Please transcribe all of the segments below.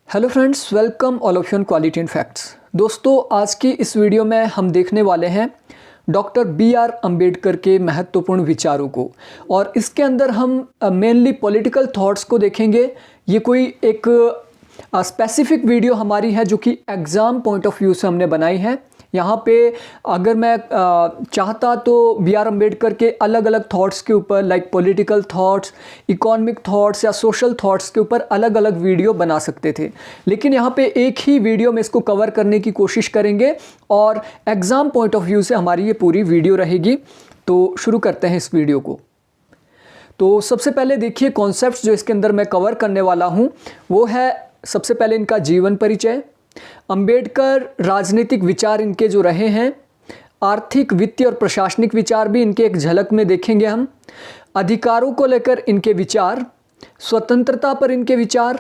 Hello friends, welcome all of you on quality and facts. दोस्तों, आज की इस वीडियो में हम देखने वाले हैं डॉक्टर बी.आर. अंबेडकर के महत्वपूर्ण विचारों को, और इसके अंदर हम मेनली पॉलिटिकल थॉट्स को देखेंगे। ये कोई एक स्पेसिफिक वीडियो हमारी है जो कि एग्ज़ाम पॉइंट ऑफ व्यू से हमने बनाई है। यहाँ पे अगर मैं चाहता तो बी.आर. अंबेडकर के अलग अलग थॉट्स के ऊपर, like political thoughts, economic thoughts या सोशल थॉट्स के ऊपर अलग अलग वीडियो बना सकते थे, लेकिन यहाँ पे एक ही वीडियो में इसको कवर करने की कोशिश करेंगे और एग्ज़ाम पॉइंट ऑफ व्यू से हमारी ये पूरी वीडियो रहेगी। तो शुरू करते हैं इस वीडियो को। तो सबसे पहले देखिए, कॉन्सेप्ट्स जो इसके अंदर मैं कवर करने वाला हूँ वो है, सबसे पहले इनका जीवन परिचय, अंबेडकर राजनीतिक विचार इनके जो रहे हैं, आर्थिक, वित्तीय और प्रशासनिक विचार भी इनके एक झलक में देखेंगे हम, अधिकारों को लेकर इनके विचार, स्वतंत्रता पर इनके विचार,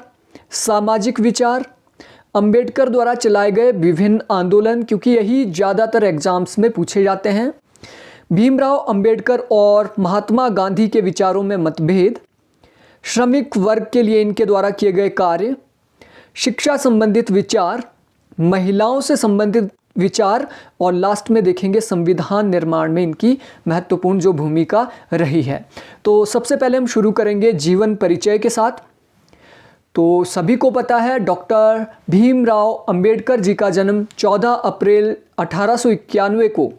सामाजिक विचार, अंबेडकर द्वारा चलाए गए विभिन्न आंदोलन, क्योंकि यही ज़्यादातर एग्जाम्स में पूछे जाते हैं, भीमराव अंबेडकर और महात्मा गांधी के विचारों में मतभेद, श्रमिक वर्ग के लिए इनके द्वारा किए गए कार्य, शिक्षा संबंधित विचार, महिलाओं से संबंधित विचार, और लास्ट में देखेंगे संविधान निर्माण में इनकी महत्वपूर्ण जो भूमिका रही है। तो सबसे पहले हम शुरू करेंगे जीवन परिचय के साथ। तो सभी को पता है, डॉक्टर भीमराव अंबेडकर जी का जन्म 14 अप्रैल 1891 को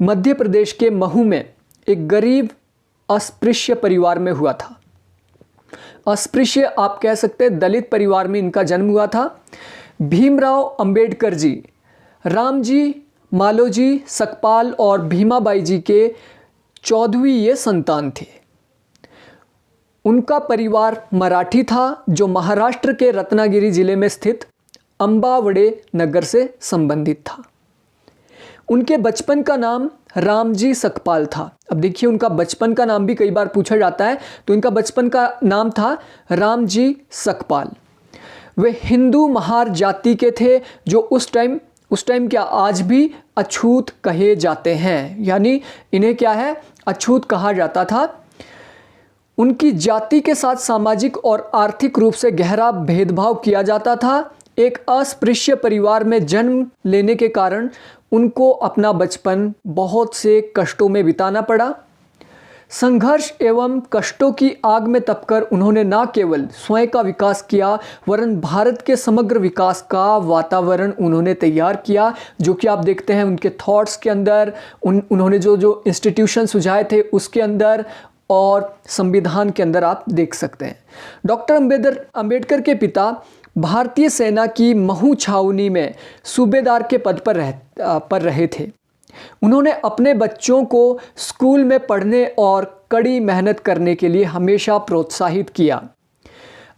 मध्य प्रदेश के महू में एक गरीब अस्पृश्य परिवार में हुआ था। अस्पृश्य आप कह सकते हैं, दलित परिवार में इनका जन्म हुआ था। भीमराव अंबेडकर जी रामजी, मालोजी, सकपाल और भीमाबाई जी के 14वीं ये संतान थे। उनका परिवार मराठी था, जो महाराष्ट्र के रत्नागिरी जिले में स्थित अंबावड़े नगर से संबंधित था। उनके बचपन का नाम रामजी सकपाल था। अब देखिए, उनका बचपन का नाम भी कई बार पूछा जाता है, तो इनका बचपन का नाम था रामजी सकपाल। वे हिंदू महार जाति के थे, जो उस टाइम क्या, आज भी अछूत कहे जाते हैं, यानी इन्हें क्या है, अछूत कहा जाता था। उनकी जाति के साथ सामाजिक और आर्थिक रूप से गहरा भेदभाव किया जाता था। एक अस्पृश्य परिवार में जन्म लेने के कारण उनको अपना बचपन बहुत से कष्टों में बिताना पड़ा। संघर्ष एवं कष्टों की आग में तपकर उन्होंने न केवल स्वयं का विकास किया, वरन भारत के समग्र विकास का वातावरण उन्होंने तैयार किया, जो कि आप देखते हैं उनके थॉट्स के अंदर, उन्होंने जो इंस्टीट्यूशन सुझाए थे उसके अंदर और संविधान के अंदर आप देख सकते हैं। डॉक्टर अंबेडकर के पिता भारतीय सेना की महू छावनी में सूबेदार के पद पर रहे थे। उन्होंने अपने बच्चों को स्कूल में पढ़ने और कड़ी मेहनत करने के लिए हमेशा प्रोत्साहित किया।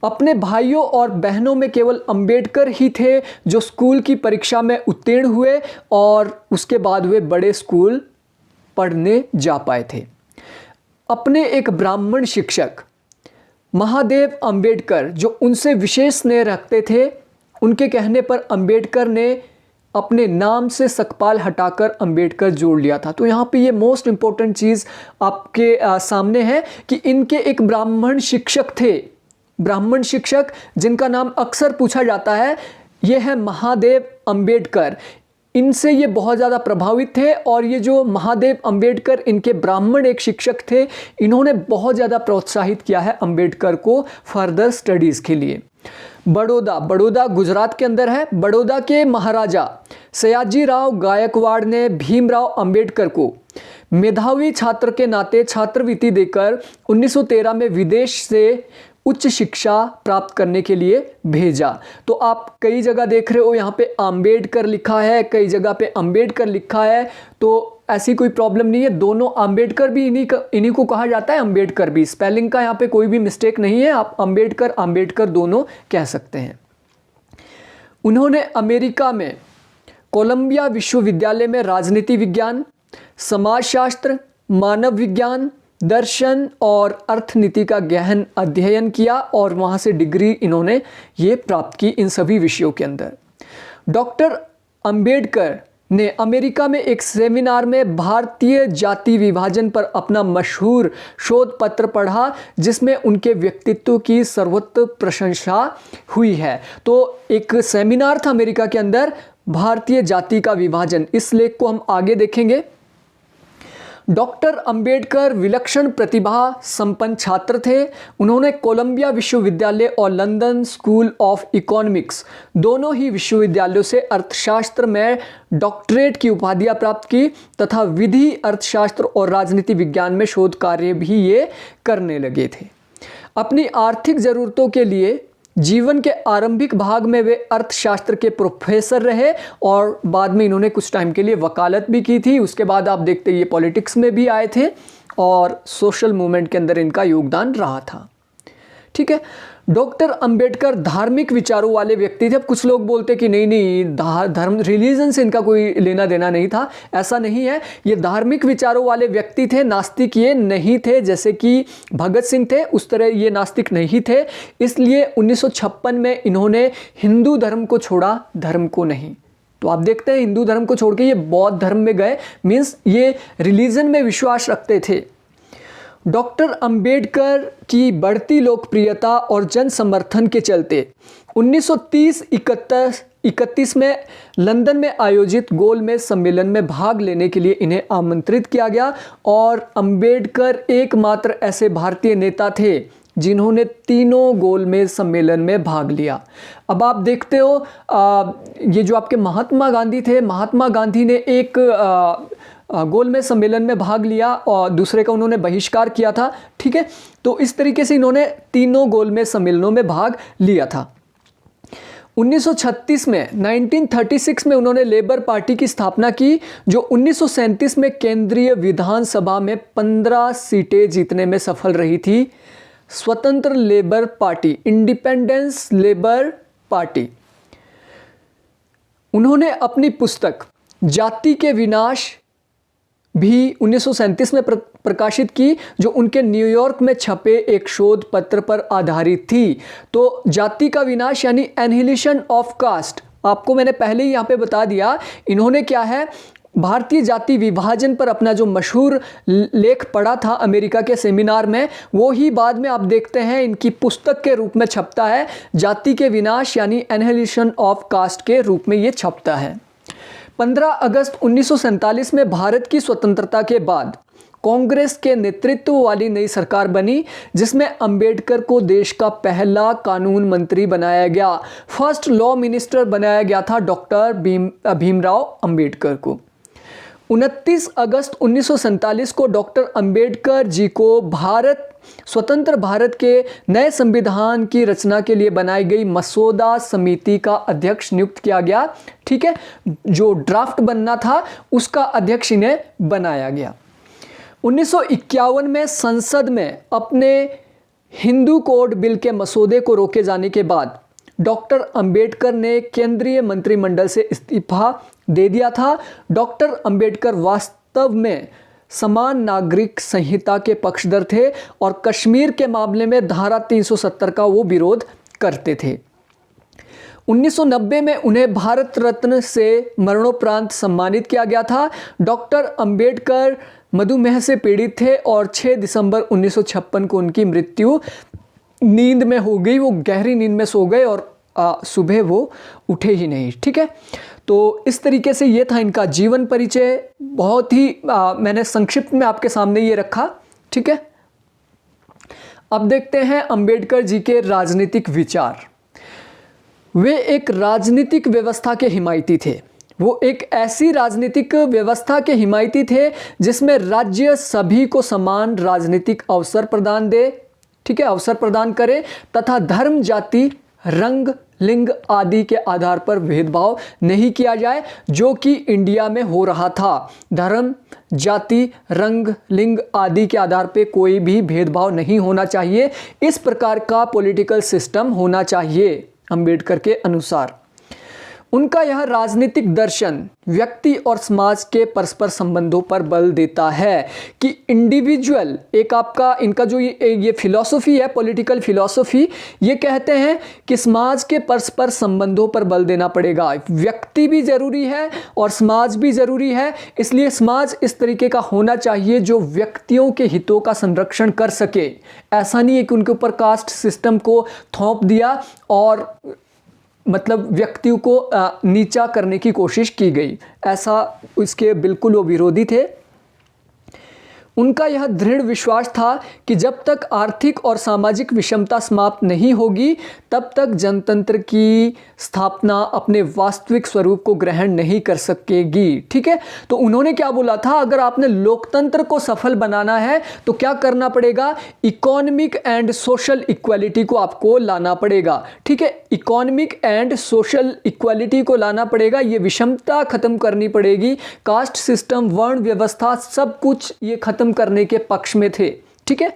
अपने भाइयों और बहनों में केवल अंबेडकर ही थे जो स्कूल की परीक्षा में उत्तीर्ण हुए और उसके बाद वे बड़े स्कूल पढ़ने जा पाए थे। अपने एक ब्राह्मण शिक्षक महादेव अंबेडकर, जो उनसे विशेष स्नेह रखते थे, उनके कहने पर अंबेडकर ने अपने नाम से सकपाल हटाकर अंबेडकर जोड़ लिया था। तो यहाँ पे ये मोस्ट इम्पोर्टेंट चीज़ आपके सामने है कि इनके एक ब्राह्मण शिक्षक थे, ब्राह्मण शिक्षक जिनका नाम अक्सर पूछा जाता है, ये है महादेव अंबेडकर। इनसे ये बहुत ज़्यादा प्रभावित थे, और ये जो महादेव अंबेडकर इनके ब्राह्मण एक शिक्षक थे, इन्होंने बहुत ज़्यादा प्रोत्साहित किया है अंबेडकर को फर्दर स्टडीज़ के लिए। बड़ौदा गुजरात के अंदर है। बड़ौदा के महाराजा सयाजीराव गायकवाड़ ने भीमराव अंबेडकर को मेधावी छात्र के नाते छात्रवृत्ति देकर 1913 में विदेश से उच्च शिक्षा प्राप्त करने के लिए भेजा। तो आप कई जगह देख रहे हो, यहाँ पे अंबेडकर लिखा है, कई जगह पे अंबेडकर लिखा है, तो ऐसी कोई प्रॉब्लम नहीं है। दोनों अंबेडकर भी इन्हीं को कहा जाता है, अंबेडकर भी। स्पेलिंग का यहाँ पे कोई भी मिस्टेक नहीं है, आप अंबेडकर दोनों कह सकते हैं। उन्होंने अमेरिका में कोलंबिया विश्वविद्यालय में राजनीति विज्ञान, समाजशास्त्र, मानव विज्ञान, दर्शन और अर्थनीति का गहन अध्ययन किया, और वहाँ से डिग्री इन्होंने ये प्राप्त की इन सभी विषयों के अंदर। डॉक्टर अंबेडकर ने अमेरिका में एक सेमिनार में भारतीय जाति विभाजन पर अपना मशहूर शोध पत्र पढ़ा, जिसमें उनके व्यक्तित्व की सर्वत्र प्रशंसा हुई है। तो एक सेमिनार था अमेरिका के अंदर, भारतीय जाति का विभाजन। इस लेख को हम आगे देखेंगे। डॉक्टर अंबेडकर विलक्षण प्रतिभा संपन्न छात्र थे। उन्होंने कोलंबिया विश्वविद्यालय और लंदन स्कूल ऑफ इकोनॉमिक्स दोनों ही विश्वविद्यालयों से अर्थशास्त्र में डॉक्टरेट की उपाधियां प्राप्त की तथा विधि, अर्थशास्त्र और राजनीति विज्ञान में शोध कार्य भी ये करने लगे थे। अपनी आर्थिक ज़रूरतों के लिए जीवन के आरंभिक भाग में वे अर्थशास्त्र के प्रोफेसर रहे और बाद में इन्होंने कुछ टाइम के लिए वकालत भी की थी। उसके बाद आप देखते ये पॉलिटिक्स में भी आए थे और सोशल मूवमेंट के अंदर इनका योगदान रहा था। ठीक है, डॉक्टर अंबेडकर धार्मिक विचारों वाले व्यक्ति थे। अब कुछ लोग बोलते कि नहीं धर्म, रिलीजन से इनका कोई लेना देना नहीं था। ऐसा नहीं है, ये धार्मिक विचारों वाले व्यक्ति थे, नास्तिक ये नहीं थे। जैसे कि भगत सिंह थे उस तरह ये नास्तिक नहीं थे। इसलिए 1956 में इन्होंने हिंदू धर्म को छोड़ा, धर्म को नहीं। तो आप देखते हैं हिंदू धर्म को छोड़ के ये बौद्ध धर्म में गए, मीन्स ये रिलीजन में विश्वास रखते थे। डॉक्टर अंबेडकर की बढ़ती लोकप्रियता और जन समर्थन के चलते 1930-31 में लंदन में आयोजित गोलमेज सम्मेलन में भाग लेने के लिए इन्हें आमंत्रित किया गया और अंबेडकर एकमात्र ऐसे भारतीय नेता थे जिन्होंने तीनों गोलमेज सम्मेलन में भाग लिया। अब आप देखते हो ये जो आपके महात्मा गांधी थे, महात्मा गांधी ने एक गोलमेज सम्मेलन में भाग लिया और दूसरे का उन्होंने बहिष्कार किया था। ठीक है, तो इस तरीके से इन्होंने तीनों गोलमेज सम्मेलनों में भाग लिया था। 1936 में उन्होंने लेबर पार्टी की स्थापना की, जो 1937 में केंद्रीय विधानसभा में 15 सीटें जीतने में सफल रही थी। स्वतंत्र labour party, independence labour party. उन्होंने अपनी पुस्तक जाति के विनाश भी 1937 में प्रकाशित की, जो उनके न्यूयॉर्क में छपे एक शोध पत्र पर आधारित थी। तो जाति का विनाश यानी एनिहिलेशन ऑफ कास्ट, आपको मैंने पहले ही यहाँ पे बता दिया। इन्होंने क्या है, भारतीय जाति विभाजन पर अपना जो मशहूर लेख पढ़ा था अमेरिका के सेमिनार में, वो ही बाद में आप देखते हैं इनकी पुस्तक के रूप में छपता है। जाति के विनाश यानी एनिहिलेशन ऑफ कास्ट के रूप में ये छपता है। 15 अगस्त 1947 में भारत की स्वतंत्रता के बाद कांग्रेस के नेतृत्व वाली नई सरकार बनी, जिसमें अंबेडकर को देश का पहला कानून मंत्री बनाया गया। फर्स्ट लॉ मिनिस्टर बनाया गया था डॉक्टर भीमराव अंबेडकर को। 29 अगस्त 1947 को डॉक्टर अंबेडकर जी को स्वतंत्र भारत के नए संविधान की रचना के लिए बनाई गई मसौदा समिति का अध्यक्ष नियुक्त किया गया। ठीक है, जो ड्राफ्ट बनना था उसका अध्यक्ष इन्हें बनाया गया। 1951 में संसद में अपने हिंदू कोड बिल के मसौदे को रोके जाने के बाद डॉक्टर अंबेडकर ने केंद्रीय मंत्रिमंडल से इस्तीफा दे दिया था। डॉक्टर अंबेडकर वास्तव में समान नागरिक संहिता के पक्षधर थे और कश्मीर के मामले में धारा 370 का वो विरोध करते थे। 1990 में उन्हें भारत रत्न से मरणोपरांत सम्मानित किया गया था। डॉक्टर अंबेडकर मधुमेह से पीड़ित थे और 6 दिसंबर 1956 को उनकी मृत्यु नींद में हो गई। वो गहरी नींद में सो गए और सुबह वो उठे ही नहीं। ठीक है, तो इस तरीके से ये था इनका जीवन परिचय। बहुत ही मैंने संक्षिप्त में आपके सामने ये रखा। ठीक है, अब देखते हैं अंबेडकर जी के राजनीतिक विचार। वे एक राजनीतिक व्यवस्था के हिमायती थे। वो एक ऐसी राजनीतिक व्यवस्था के हिमायती थे जिसमें राज्य सभी को समान राजनीतिक अवसर प्रदान दे, ठीक है, अवसर प्रदान करे तथा धर्म, जाति, रंग, लिंग आदि के आधार पर भेदभाव नहीं किया जाए, जो कि इंडिया में हो रहा था। धर्म, जाति, रंग, लिंग आदि के आधार पर कोई भी भेदभाव नहीं होना चाहिए। इस प्रकार का पॉलिटिकल सिस्टम होना चाहिए अंबेडकर के अनुसार। उनका यह राजनीतिक दर्शन व्यक्ति और समाज के परस्पर संबंधों पर बल देता है कि इंडिविजुअल, एक आपका इनका जो ये फिलॉसफी है, पॉलिटिकल फिलॉसफी, ये कहते हैं कि समाज के परस्पर संबंधों पर बल देना पड़ेगा। व्यक्ति भी ज़रूरी है और समाज भी ज़रूरी है, इसलिए समाज इस तरीके का होना चाहिए जो व्यक्तियों के हितों का संरक्षण कर सके। ऐसा नहीं है कि उनके ऊपर कास्ट सिस्टम को थोप दिया और मतलब व्यक्तियों को नीचा करने की कोशिश की गई, ऐसा इसके बिल्कुल वो विरोधी थे। उनका यह दृढ़ विश्वास था कि जब तक आर्थिक और सामाजिक विषमता समाप्त नहीं होगी तब तक जनतंत्र की स्थापना अपने वास्तविक स्वरूप को ग्रहण नहीं कर सकेगी। ठीक है, तो उन्होंने क्या बोला था, अगर आपने लोकतंत्र को सफल बनाना है तो क्या करना पड़ेगा, इकोनॉमिक एंड सोशल इक्वालिटी को आपको लाना पड़ेगा। ठीक है, इकोनॉमिक एंड सोशल इक्वालिटी को लाना पड़ेगा, ये विषमता खत्म करनी पड़ेगी, कास्ट सिस्टम, वर्ण व्यवस्था, सब कुछ ये खत्म करने के पक्ष में थे। ठीक है,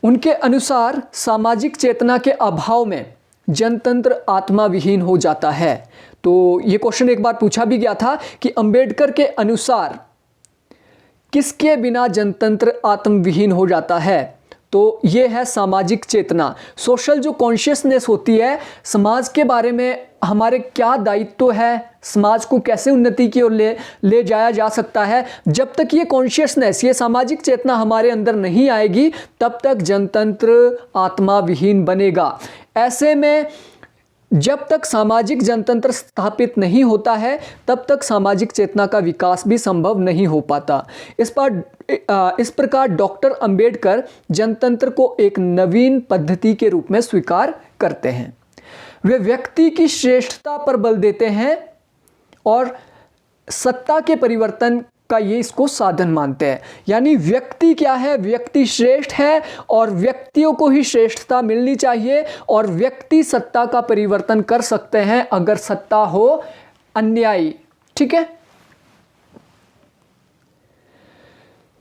उनके अनुसार सामाजिक चेतना के अभाव में जनतंत्र आत्मा विहीन हो जाता है। तो ये क्वेश्चन एक बार पूछा भी गया था कि अंबेडकर के अनुसार किसके बिना जनतंत्र आत्मविहीन हो जाता है, तो ये है सामाजिक चेतना। सोशल जो कॉन्शियसनेस होती है, समाज के बारे में हमारे क्या दायित्व है, समाज को कैसे उन्नति की ओर ले जाया जा सकता है, जब तक ये कॉन्शियसनेस, ये सामाजिक चेतना हमारे अंदर नहीं आएगी तब तक जनतंत्र आत्मा विहीन बनेगा। ऐसे में जब तक सामाजिक जनतंत्र स्थापित नहीं होता है तब तक सामाजिक चेतना का विकास भी संभव नहीं हो पाता। इस प्रकार डॉक्टर अंबेडकर जनतंत्र को एक नवीन पद्धति के रूप में स्वीकार करते हैं। वे व्यक्ति की श्रेष्ठता पर बल देते हैं और सत्ता के परिवर्तन का ये इसको साधन मानते हैं। यानी व्यक्ति क्या है, व्यक्ति श्रेष्ठ है और व्यक्तियों को ही श्रेष्ठता मिलनी चाहिए और व्यक्ति सत्ता का परिवर्तन कर सकते हैं अगर सत्ता हो अन्यायी। ठीक है,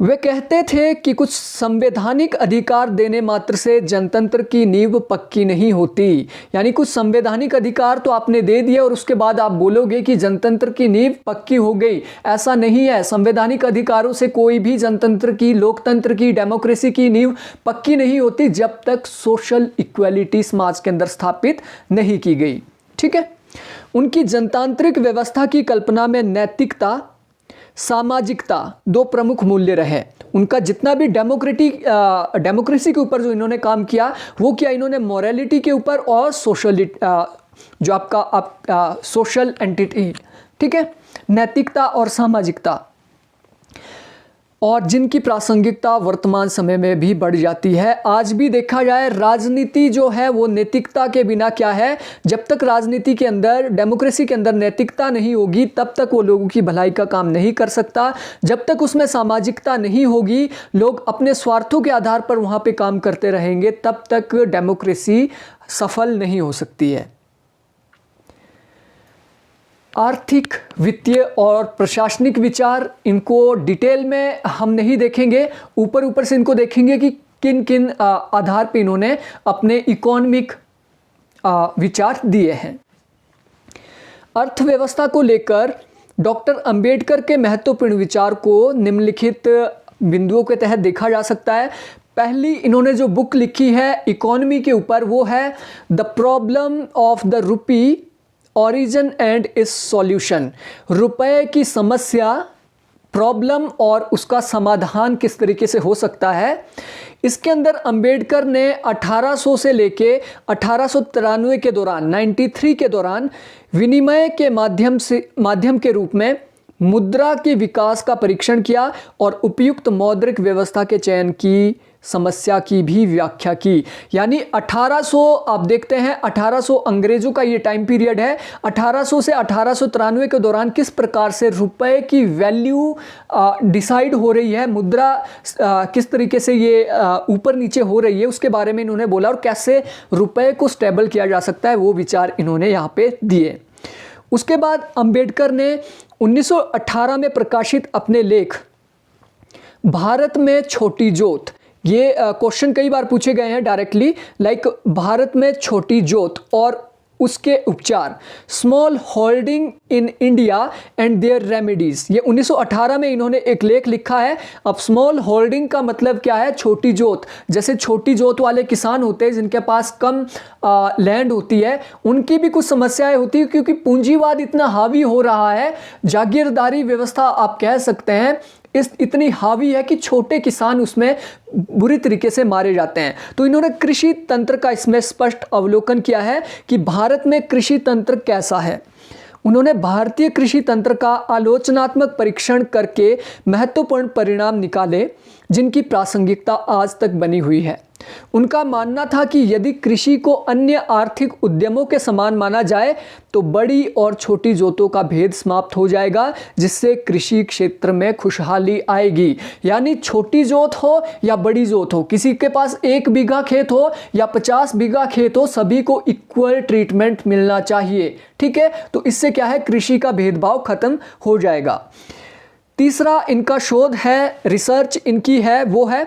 वे कहते थे कि कुछ संवैधानिक अधिकार देने मात्र से जनतंत्र की नींव पक्की नहीं होती। यानी कुछ संवैधानिक अधिकार तो आपने दे दिए और उसके बाद आप बोलोगे कि जनतंत्र की नींव पक्की हो गई, ऐसा नहीं है। संवैधानिक अधिकारों से कोई भी जनतंत्र की, लोकतंत्र की, डेमोक्रेसी की नींव पक्की नहीं होती जब तक सोशल इक्वालिटी समाज के अंदर स्थापित नहीं की गई। ठीक है, उनकी जनतांत्रिक व्यवस्था की कल्पना में नैतिकता, सामाजिकता दो प्रमुख मूल्य रहे। उनका जितना भी डेमोक्रेसी के ऊपर जो इन्होंने काम किया वो किया इन्होंने मोरालिटी के ऊपर और जो आपका सोशल एंटिटी, ठीक है, नैतिकता और सामाजिकता, और जिनकी प्रासंगिकता वर्तमान समय में भी बढ़ जाती है। आज भी देखा जाए राजनीति जो है वो नैतिकता के बिना क्या है, जब तक राजनीति के अंदर, डेमोक्रेसी के अंदर नैतिकता नहीं होगी तब तक वो लोगों की भलाई का काम नहीं कर सकता। जब तक उसमें सामाजिकता नहीं होगी, लोग अपने स्वार्थों के आधार पर वहाँ पे काम करते रहेंगे, तब तक डेमोक्रेसी सफल नहीं हो सकती है। आर्थिक, वित्तीय और प्रशासनिक विचार, इनको डिटेल में हम नहीं देखेंगे, ऊपर ऊपर से इनको देखेंगे कि किन किन आधार पर इन्होंने अपने इकोनॉमिक विचार दिए हैं। अर्थव्यवस्था को लेकर डॉक्टर अंबेडकर के महत्वपूर्ण विचार को निम्नलिखित बिंदुओं के तहत देखा जा सकता है। पहली इन्होंने जो बुक लिखी है इकोनॉमी के ऊपर, वो है the problem of the rupee, origin and it's solution. रुपए की समस्या, प्रॉब्लम और उसका समाधान किस तरीके से हो सकता है। इसके अंदर अंबेडकर ने 1800 से लेके 1893 के दौरान, 93 के दौरान विनिमय के माध्यम के रूप में मुद्रा के विकास का परीक्षण किया और उपयुक्त मौद्रिक व्यवस्था के चयन की समस्या की भी व्याख्या की। यानी 1800, आप देखते हैं 1800 अंग्रेजों का ये टाइम पीरियड है। 1800 से 1893 के दौरान किस प्रकार से रुपए की वैल्यू डिसाइड हो रही है, मुद्रा किस तरीके से ये ऊपर नीचे हो रही है, उसके बारे में इन्होंने बोला, और कैसे रुपए को स्टेबल किया जा सकता है, वो विचार इन्होंने यहाँ पे दिए। उसके बाद अंबेडकर ने 1918 में प्रकाशित अपने लेख भारत में छोटी जोत, ये क्वेश्चन कई बार पूछे गए हैं डायरेक्टली, लाइक भारत में छोटी जोत और उसके उपचार, small holding in India and their remedies. ये 1918 में इन्होंने एक लेख लिखा है। अब स्मॉल होल्डिंग का मतलब क्या है? छोटी जोत। जैसे छोटी जोत वाले किसान होते हैं जिनके पास कम लैंड होती है, उनकी भी कुछ समस्याएं होती है क्योंकि पूंजीवाद इतना हावी हो रहा है, जागीरदारी व्यवस्था आप कह सकते हैं इतनी हावी है कि छोटे किसान उसमें बुरी तरीके से मारे जाते हैं। तो इन्होंने कृषि तंत्र का इसमें स्पष्ट अवलोकन किया है कि भारत में कृषि तंत्र कैसा है। उन्होंने भारतीय कृषि तंत्र का आलोचनात्मक परीक्षण करके महत्वपूर्ण परिणाम निकाले जिनकी प्रासंगिकता आज तक बनी हुई है। उनका मानना था कि यदि कृषि को अन्य आर्थिक उद्यमों के समान माना जाए तो बड़ी और छोटी जोतों का भेद समाप्त हो जाएगा, जिससे कृषि क्षेत्र में खुशहाली आएगी। यानी छोटी जोत हो या बड़ी जोत हो, किसी के पास 1 बीघा खेत हो या 50 बीघा खेत हो, सभी को इक्वल ट्रीटमेंट मिलना चाहिए। ठीक है, तो इससे क्या है, कृषि का भेदभाव खत्म हो जाएगा। तीसरा इनका शोध है, रिसर्च इनकी है, वो है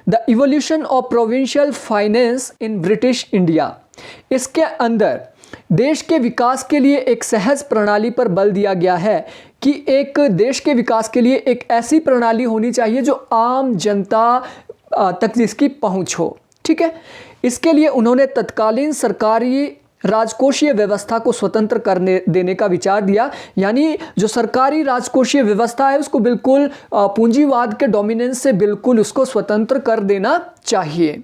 the evolution of provincial finance in British India. इसके अंदर देश के विकास के लिए एक सहज प्रणाली पर बल दिया गया है कि एक देश के विकास के लिए एक ऐसी प्रणाली होनी चाहिए जो आम जनता तक जिसकी पहुंच हो। ठीक है, इसके लिए उन्होंने तत्कालीन सरकारी राजकोषीय व्यवस्था को स्वतंत्र करने देने का विचार दिया। यानी जो सरकारी राजकोषीय व्यवस्था है उसको बिल्कुल पूंजीवाद के डोमिनेंस से बिल्कुल उसको स्वतंत्र कर देना चाहिए।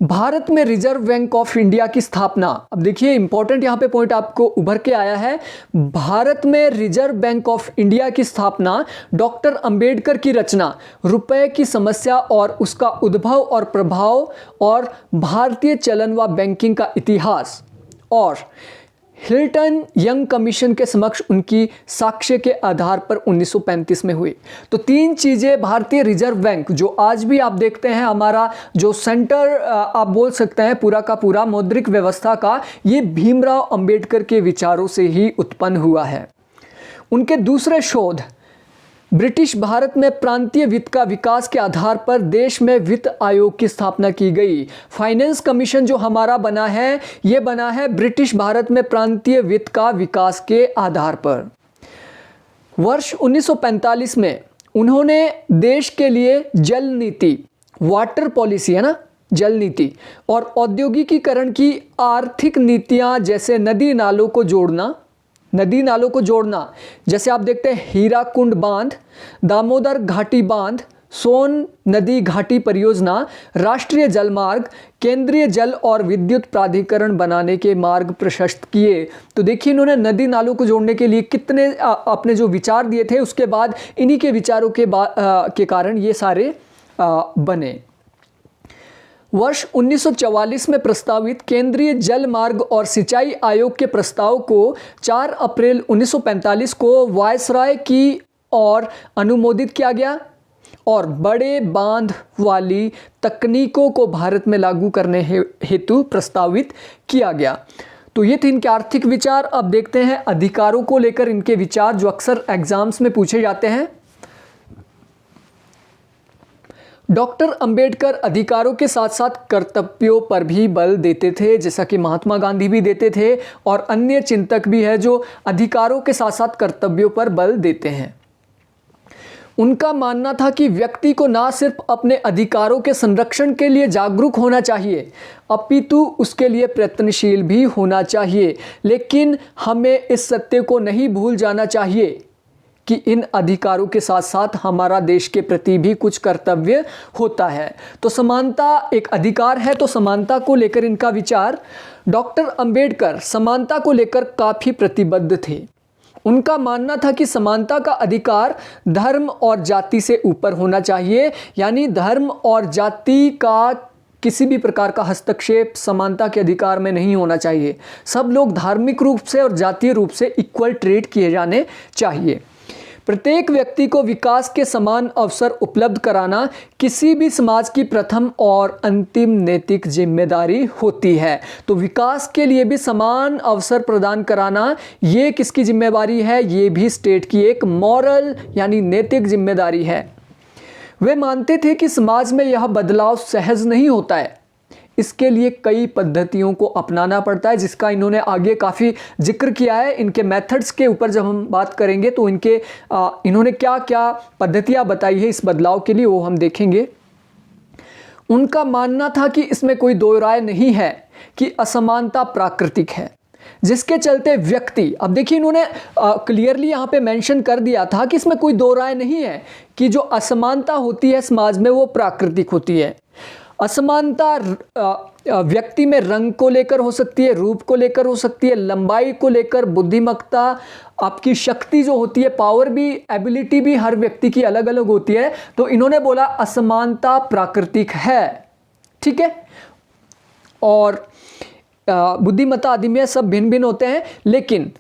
भारत में रिजर्व बैंक ऑफ इंडिया की स्थापना। अब देखिए इंपॉर्टेंट यहां पे पॉइंट आपको उभर के आया है। भारत में रिजर्व बैंक ऑफ इंडिया की स्थापना, डॉक्टर अंबेडकर की रचना, रुपए की समस्या और उसका उद्भव और प्रभाव, और भारतीय चलन व बैंकिंग का इतिहास, और हिल्टन यंग कमीशन के समक्ष उनकी साक्ष्य के आधार पर 1935 में हुई। तो 3 चीज़ें भारतीय रिजर्व बैंक, जो आज भी आप देखते हैं हमारा जो सेंटर आप बोल सकते हैं पूरा का पूरा मौद्रिक व्यवस्था का, ये भीमराव अंबेडकर के विचारों से ही उत्पन्न हुआ है। उनके दूसरे शोध, ब्रिटिश भारत में प्रांतीय वित्त का विकास के आधार पर देश में वित्त आयोग की स्थापना की गई। फाइनेंस कमीशन जो हमारा बना है, ये बना है ब्रिटिश भारत में प्रांतीय वित्त का विकास के आधार पर। वर्ष 1945 में उन्होंने देश के लिए जल नीति, वाटर पॉलिसी है ना, जल नीति और औद्योगिकीकरण की आर्थिक नीतियां, जैसे नदी नालों को जोड़ना, जैसे आप देखते हैं हीराकुंड बांध, दामोदर घाटी बांध, सोन नदी घाटी परियोजना, राष्ट्रीय जल मार्ग, केंद्रीय जल और विद्युत प्राधिकरण बनाने के मार्ग प्रशस्त किए। तो देखिए इन्होंने नदी नालों को जोड़ने के लिए कितने अपने जो विचार दिए थे, उसके बाद इन्हीं के विचारों के कारण ये सारे बने। वर्ष 1944 में प्रस्तावित केंद्रीय जल मार्ग और सिंचाई आयोग के प्रस्ताव को 4 अप्रैल 1945 को वायसराय की ओर अनुमोदित किया गया और बड़े बांध वाली तकनीकों को भारत में लागू करने हेतु प्रस्तावित किया गया। तो ये थे इनके आर्थिक विचार। अब देखते हैं अधिकारों को लेकर इनके विचार जो अक्सर एग्जाम्स में पूछे जाते हैं। डॉक्टर अंबेडकर अधिकारों के साथ साथ कर्तव्यों पर भी बल देते थे, जैसा कि महात्मा गांधी भी देते थे और अन्य चिंतक भी है जो अधिकारों के साथ साथ कर्तव्यों पर बल देते हैं। उनका मानना था कि व्यक्ति को ना सिर्फ अपने अधिकारों के संरक्षण के लिए जागरूक होना चाहिए, अपितु उसके लिए प्रयत्नशील भी होना चाहिए। लेकिन हमें इस सत्य को नहीं भूल जाना चाहिए कि इन अधिकारों के साथ साथ हमारा देश के प्रति भी कुछ कर्तव्य होता है। तो समानता एक अधिकार है, तो समानता को लेकर इनका विचार, डॉक्टर अंबेडकर समानता को लेकर काफ़ी प्रतिबद्ध थे। उनका मानना था कि समानता का अधिकार धर्म और जाति से ऊपर होना चाहिए, यानी धर्म और जाति का किसी भी प्रकार का हस्तक्षेप समानता के अधिकार में नहीं होना चाहिए। सब लोग धार्मिक रूप से और जातीय रूप से इक्वल ट्रीट किए जाने चाहिए। प्रत्येक व्यक्ति को विकास के समान अवसर उपलब्ध कराना किसी भी समाज की प्रथम और अंतिम नैतिक जिम्मेदारी होती है। तो विकास के लिए भी समान अवसर प्रदान कराना ये किसकी जिम्मेदारी है? ये भी स्टेट की एक मॉरल यानी नैतिक जिम्मेदारी है। वे मानते थे कि समाज में यह बदलाव सहज नहीं होता है, इसके लिए कई पद्धतियों को अपनाना पड़ता है, जिसका इन्होंने आगे काफ़ी जिक्र किया है। इनके मेथड्स के ऊपर जब हम बात करेंगे तो इन्होंने क्या क्या पद्धतियाँ बताई है इस बदलाव के लिए, वो हम देखेंगे। उनका मानना था कि इसमें कोई दो राय नहीं है कि असमानता प्राकृतिक है, जिसके चलते व्यक्ति, अब देखिए इन्होंने क्लियरली यहाँ पे मेंशन कर दिया था कि इसमें कोई दो राय नहीं है कि जो असमानता होती है समाज में वो प्राकृतिक होती है। असमानता व्यक्ति में रंग को लेकर हो सकती है, रूप को लेकर हो सकती है, लंबाई को लेकर, बुद्धिमत्ता, आपकी शक्ति जो होती है, पावर भी, एबिलिटी भी हर व्यक्ति की अलग अलग होती है। तो इन्होंने बोला असमानता प्राकृतिक है, ठीक है। और बुद्धिमत्ता आदि में सब भिन्न भिन्न होते हैं, लेकिन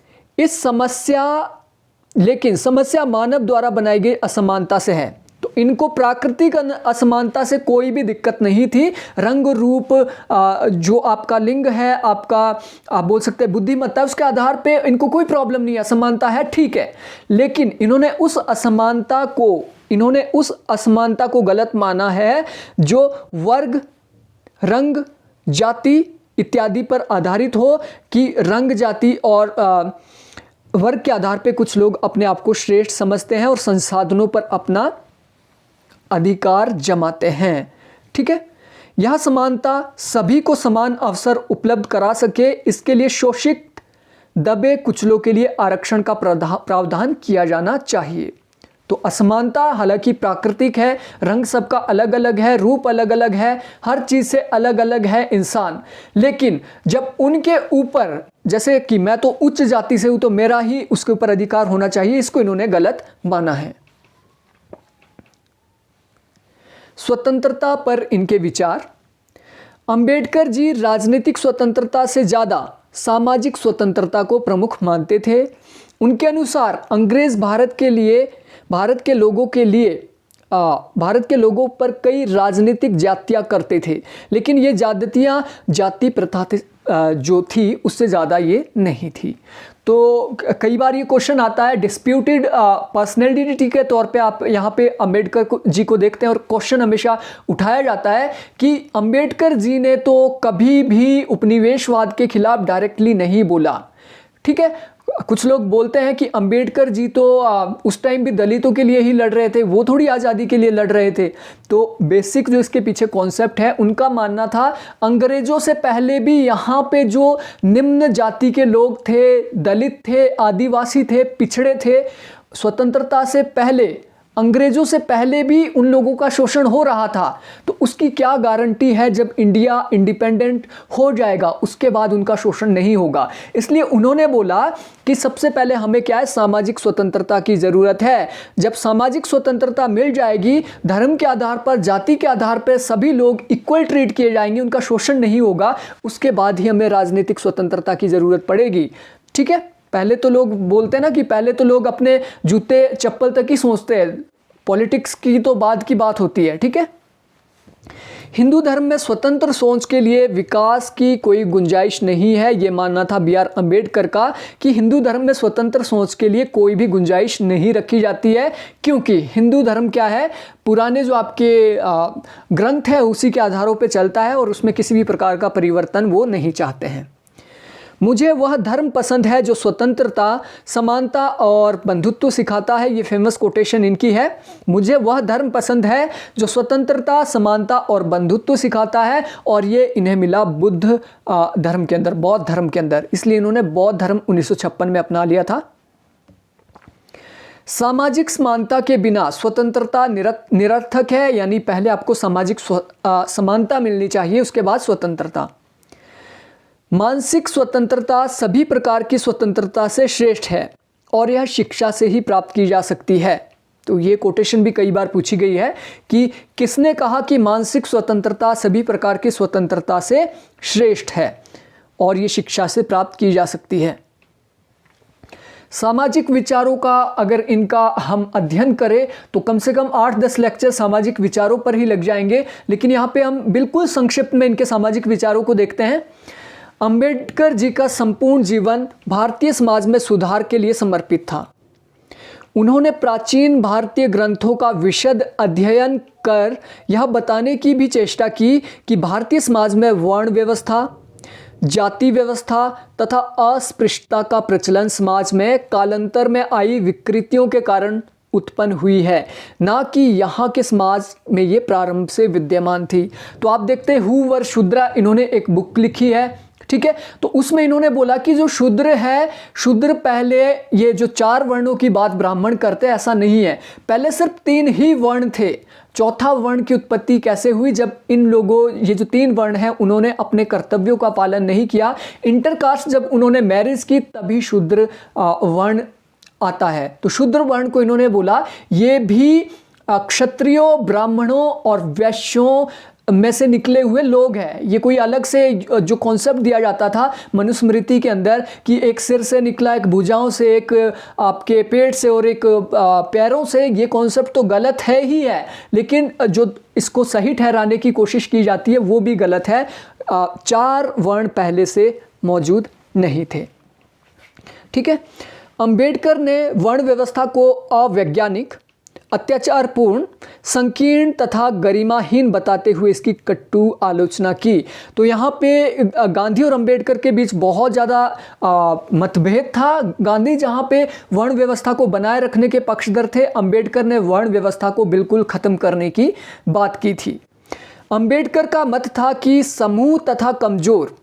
समस्या मानव द्वारा बनाई गई असमानता से है। तो इनको प्राकृतिक असमानता से कोई भी दिक्कत नहीं थी। रंग, रूप, जो आपका लिंग है, आपका आप बोल सकते हैं बुद्धिमत्ता, उसके आधार पे इनको कोई प्रॉब्लम नहीं है, असमानता है, ठीक है। लेकिन इन्होंने उस असमानता को गलत माना है जो वर्ग, रंग, जाति इत्यादि पर आधारित हो, कि रंग, जाति और वर्ग के आधार पे कुछ लोग अपने आप को श्रेष्ठ समझते हैं और संसाधनों पर अपना अधिकार जमाते हैं, ठीक है। यह समानता सभी को समान अवसर उपलब्ध करा सके, इसके लिए शोषित, दबे कुचलों के लिए आरक्षण का प्रावधान किया जाना चाहिए। तो असमानता हालांकि प्राकृतिक है, रंग सबका अलग अलग है, रूप अलग अलग है, हर चीज़ से अलग अलग है इंसान, लेकिन जब उनके ऊपर, जैसे कि मैं तो उच्च जाति से हूं तो मेरा ही उसके ऊपर अधिकार होना चाहिए, इसको इन्होंने गलत माना है। स्वतंत्रता पर इनके विचार। अंबेडकर जी राजनीतिक स्वतंत्रता से ज़्यादा सामाजिक स्वतंत्रता को प्रमुख मानते थे। उनके अनुसार अंग्रेज भारत के लोगों पर कई राजनीतिक जातियाँ करते थे, लेकिन ये जातियाँ जाति प्रथा जो थी उससे ज़्यादा ये नहीं थी। तो कई बार ये क्वेश्चन आता है डिस्प्यूटेड पर्सनैलिटी के तौर पे, आप यहाँ पे अंबेडकर जी को देखते हैं और क्वेश्चन हमेशा उठाया जाता है कि अंबेडकर जी ने तो कभी भी उपनिवेशवाद के खिलाफ डायरेक्टली नहीं बोला, ठीक है। कुछ लोग बोलते हैं कि अंबेडकर जी तो उस टाइम भी दलितों के लिए ही लड़ रहे थे, वो थोड़ी आज़ादी के लिए लड़ रहे थे। तो बेसिक जो इसके पीछे कॉन्सेप्ट है, उनका मानना था अंग्रेज़ों से पहले भी यहाँ पे जो निम्न जाति के लोग थे, दलित थे, आदिवासी थे, पिछड़े थे, स्वतंत्रता से पहले, अंग्रेज़ों से पहले भी उन लोगों का शोषण हो रहा था। तो उसकी क्या गारंटी है जब इंडिया इंडिपेंडेंट हो जाएगा उसके बाद उनका शोषण नहीं होगा। इसलिए उन्होंने बोला कि सबसे पहले हमें क्या है, सामाजिक स्वतंत्रता की ज़रूरत है। जब सामाजिक स्वतंत्रता मिल जाएगी, धर्म के आधार पर, जाति के आधार पर सभी लोग इक्वल ट्रीट किए जाएंगे, उनका शोषण नहीं होगा, उसके बाद ही हमें राजनीतिक स्वतंत्रता की ज़रूरत पड़ेगी, ठीक है। पहले तो लोग बोलते हैं ना कि पहले तो लोग अपने जूते चप्पल तक ही सोचते हैं, पॉलिटिक्स की तो बाद की बात होती है, ठीक है। हिंदू धर्म में स्वतंत्र सोच के लिए विकास की कोई गुंजाइश नहीं है, ये मानना था BR अम्बेडकर का कि हिंदू धर्म में स्वतंत्र सोच के लिए कोई भी गुंजाइश नहीं रखी जाती है, क्योंकि हिंदू धर्म क्या है, पुराने जो आपके ग्रंथ है उसी के आधारों पे चलता है और उसमें किसी भी प्रकार का परिवर्तन वो नहीं चाहते हैं। मुझे वह धर्म पसंद है जो स्वतंत्रता, समानता और बंधुत्व सिखाता है, ये फेमस कोटेशन इनकी है। मुझे वह धर्म पसंद है जो स्वतंत्रता, समानता और बंधुत्व सिखाता है, और ये इन्हें मिला बुद्ध धर्म के अंदर, बौद्ध धर्म के अंदर, इसलिए इन्होंने बौद्ध धर्म 1956 में अपना लिया था। सामाजिक समानता के बिना स्वतंत्रता निरर्थक है, यानी पहले आपको सामाजिक समानता मिलनी चाहिए, उसके बाद स्वतंत्रता। मानसिक स्वतंत्रता सभी प्रकार की स्वतंत्रता से श्रेष्ठ है और यह शिक्षा से ही प्राप्त की जा सकती है। तो ये कोटेशन भी कई बार पूछी गई है कि किसने कहा कि मानसिक स्वतंत्रता सभी प्रकार की स्वतंत्रता से श्रेष्ठ है और ये शिक्षा से प्राप्त की जा सकती है। सामाजिक विचारों का अगर इनका हम अध्ययन करें तो कम से कम 8-10 लेक्चर सामाजिक विचारों पर ही लग जाएंगे, लेकिन यहाँ पे हम बिल्कुल संक्षिप्त में इनके सामाजिक विचारों को देखते हैं। अंबेडकर जी का संपूर्ण जीवन भारतीय समाज में सुधार के लिए समर्पित था। उन्होंने प्राचीन भारतीय ग्रंथों का विशद अध्ययन कर यह बताने की भी चेष्टा की कि भारतीय समाज में वर्ण व्यवस्था, जाति व्यवस्था तथा अस्पृश्यता का प्रचलन समाज में कालांतर में आई विकृतियों के कारण उत्पन्न हुई है, ना कि यहाँ के समाज में ये प्रारंभ से विद्यमान थी। तो आप देखते हैं हु वर शूद्रा, इन्होंने एक बुक लिखी है, ठीक है। तो उसमें इन्होंने बोला कि जो शूद्र है, शूद्र पहले ये जो 4 वर्णों की बात ब्राह्मण करते, ऐसा नहीं है। पहले सिर्फ 3 ही वर्ण थे। चौथा वर्ण की उत्पत्ति कैसे हुई? जब इन लोगों, ये जो 3 वर्ण हैं, उन्होंने अपने कर्तव्यों का पालन नहीं किया, इंटरकास्ट जब उन्होंने मैरिज की, तभी शूद्र वर्ण आता है। तो शूद्र वर्ण को इन्होंने बोला ये भी क्षत्रियों, ब्राह्मणों और वैश्यों में से निकले हुए लोग हैं। ये कोई अलग से जो कॉन्सेप्ट दिया जाता था मनुस्मृति के अंदर कि एक सिर से निकला, एक भुजाओं से, एक आपके पेट से और एक पैरों से, ये कॉन्सेप्ट तो गलत है ही है, लेकिन जो इसको सही ठहराने की कोशिश की जाती है वो भी गलत है। 4 वर्ण पहले से मौजूद नहीं थे, ठीक है। अंबेडकर ने वर्ण व्यवस्था को अवैज्ञानिक, अत्याचारपूर्ण, संकीर्ण तथा गरिमाहीन बताते हुए इसकी कटु आलोचना की। तो यहाँ पे गांधी और अंबेडकर के बीच बहुत ज़्यादा मतभेद था। गांधी जहाँ पे वर्ण व्यवस्था को बनाए रखने के पक्षधर थे, अंबेडकर ने वर्ण व्यवस्था को बिल्कुल ख़त्म करने की बात की थी। अंबेडकर का मत था कि समूह तथा कमज़ोर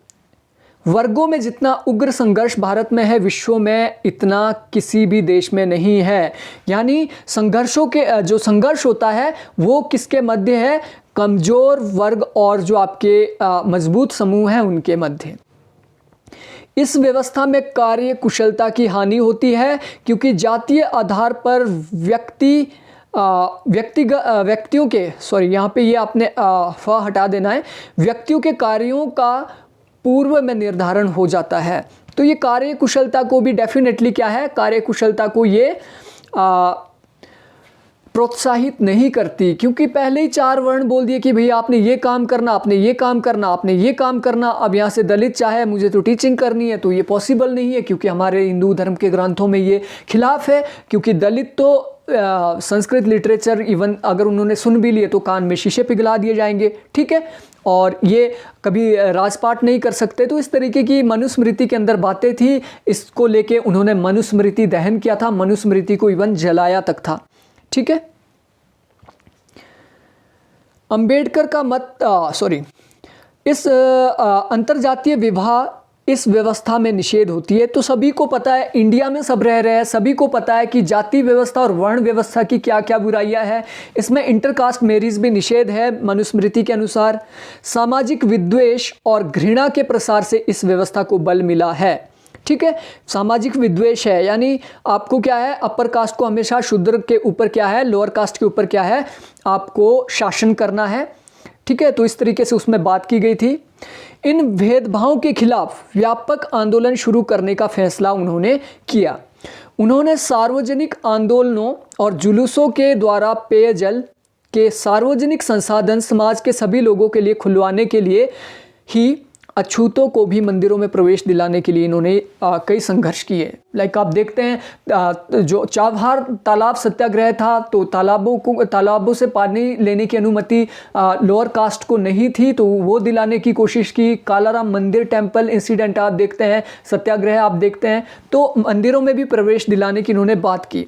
वर्गों में जितना उग्र संघर्ष भारत में है, विश्व में इतना किसी भी देश में नहीं है। यानी संघर्षों के जो संघर्ष होता है वो किसके मध्य है? कमज़ोर वर्ग और जो आपके मजबूत समूह हैं उनके मध्य। इस व्यवस्था में कार्य कुशलता की हानि होती है, क्योंकि जातीय आधार पर व्यक्तियों के यहाँ पे ये आपने फ हटा देना है, व्यक्तियों के कार्यों का पूर्व में निर्धारण हो जाता है। तो ये कार्य कुशलता को भी डेफिनेटली क्या है, कार्य कुशलता को ये प्रोत्साहित नहीं करती, क्योंकि पहले ही 4 वर्ण बोल दिए कि भैया आपने ये काम करना, आपने ये काम करना, आपने ये काम करना। अब यहाँ से दलित चाहे मुझे तो टीचिंग करनी है, तो ये पॉसिबल नहीं है, क्योंकि हमारे हिंदू धर्म के ग्रंथों में ये खिलाफ है। क्योंकि दलित तो संस्कृत लिटरेचर इवन अगर उन्होंने सुन भी लिए तो कान में शीशे पिघला दिए जाएंगे, ठीक है, और ये कभी राजपाट नहीं कर सकते। तो इस तरीके की मनुस्मृति के अंदर बातें थी, इसको लेके उन्होंने मनुस्मृति दहन किया था, मनुस्मृति को इवन जलाया तक था, ठीक है। अंबेडकर का मत इस अंतरजातीय विवाह इस व्यवस्था में निषेध होती है। तो सभी को पता है, इंडिया में सब रह रहे हैं, सभी को पता है कि जाति व्यवस्था और वर्ण व्यवस्था की क्या क्या बुराइयां हैं। इसमें इंटरकास्ट मैरिज भी निषेध है मनुस्मृति के अनुसार। सामाजिक विद्वेष और घृणा के प्रसार से इस व्यवस्था को बल मिला है, ठीक है। सामाजिक विद्वेष है, यानी आपको क्या है, अपर कास्ट को हमेशा शूद्र के ऊपर क्या है, लोअर कास्ट के ऊपर क्या है, आपको शासन करना है, ठीक है। तो इस तरीके से उसमें बात की गई थी। इन भेदभावों के खिलाफ व्यापक आंदोलन शुरू करने का फैसला उन्होंने किया। उन्होंने सार्वजनिक आंदोलनों और जुलूसों के द्वारा पेयजल के सार्वजनिक संसाधन समाज के सभी लोगों के लिए खुलवाने के लिए ही अछूतों को भी मंदिरों में प्रवेश दिलाने के लिए इन्होंने कई संघर्ष किए। लाइक आप देखते हैं जो चाबहार तालाब सत्याग्रह था, तो तालाबों से पानी लेने की अनुमति लोअर कास्ट को नहीं थी, तो वो दिलाने की कोशिश की। कालाराम मंदिर टेम्पल इंसिडेंट आप देखते हैं, सत्याग्रह आप देखते हैं, तो मंदिरों में भी प्रवेश दिलाने की इन्होंने बात की।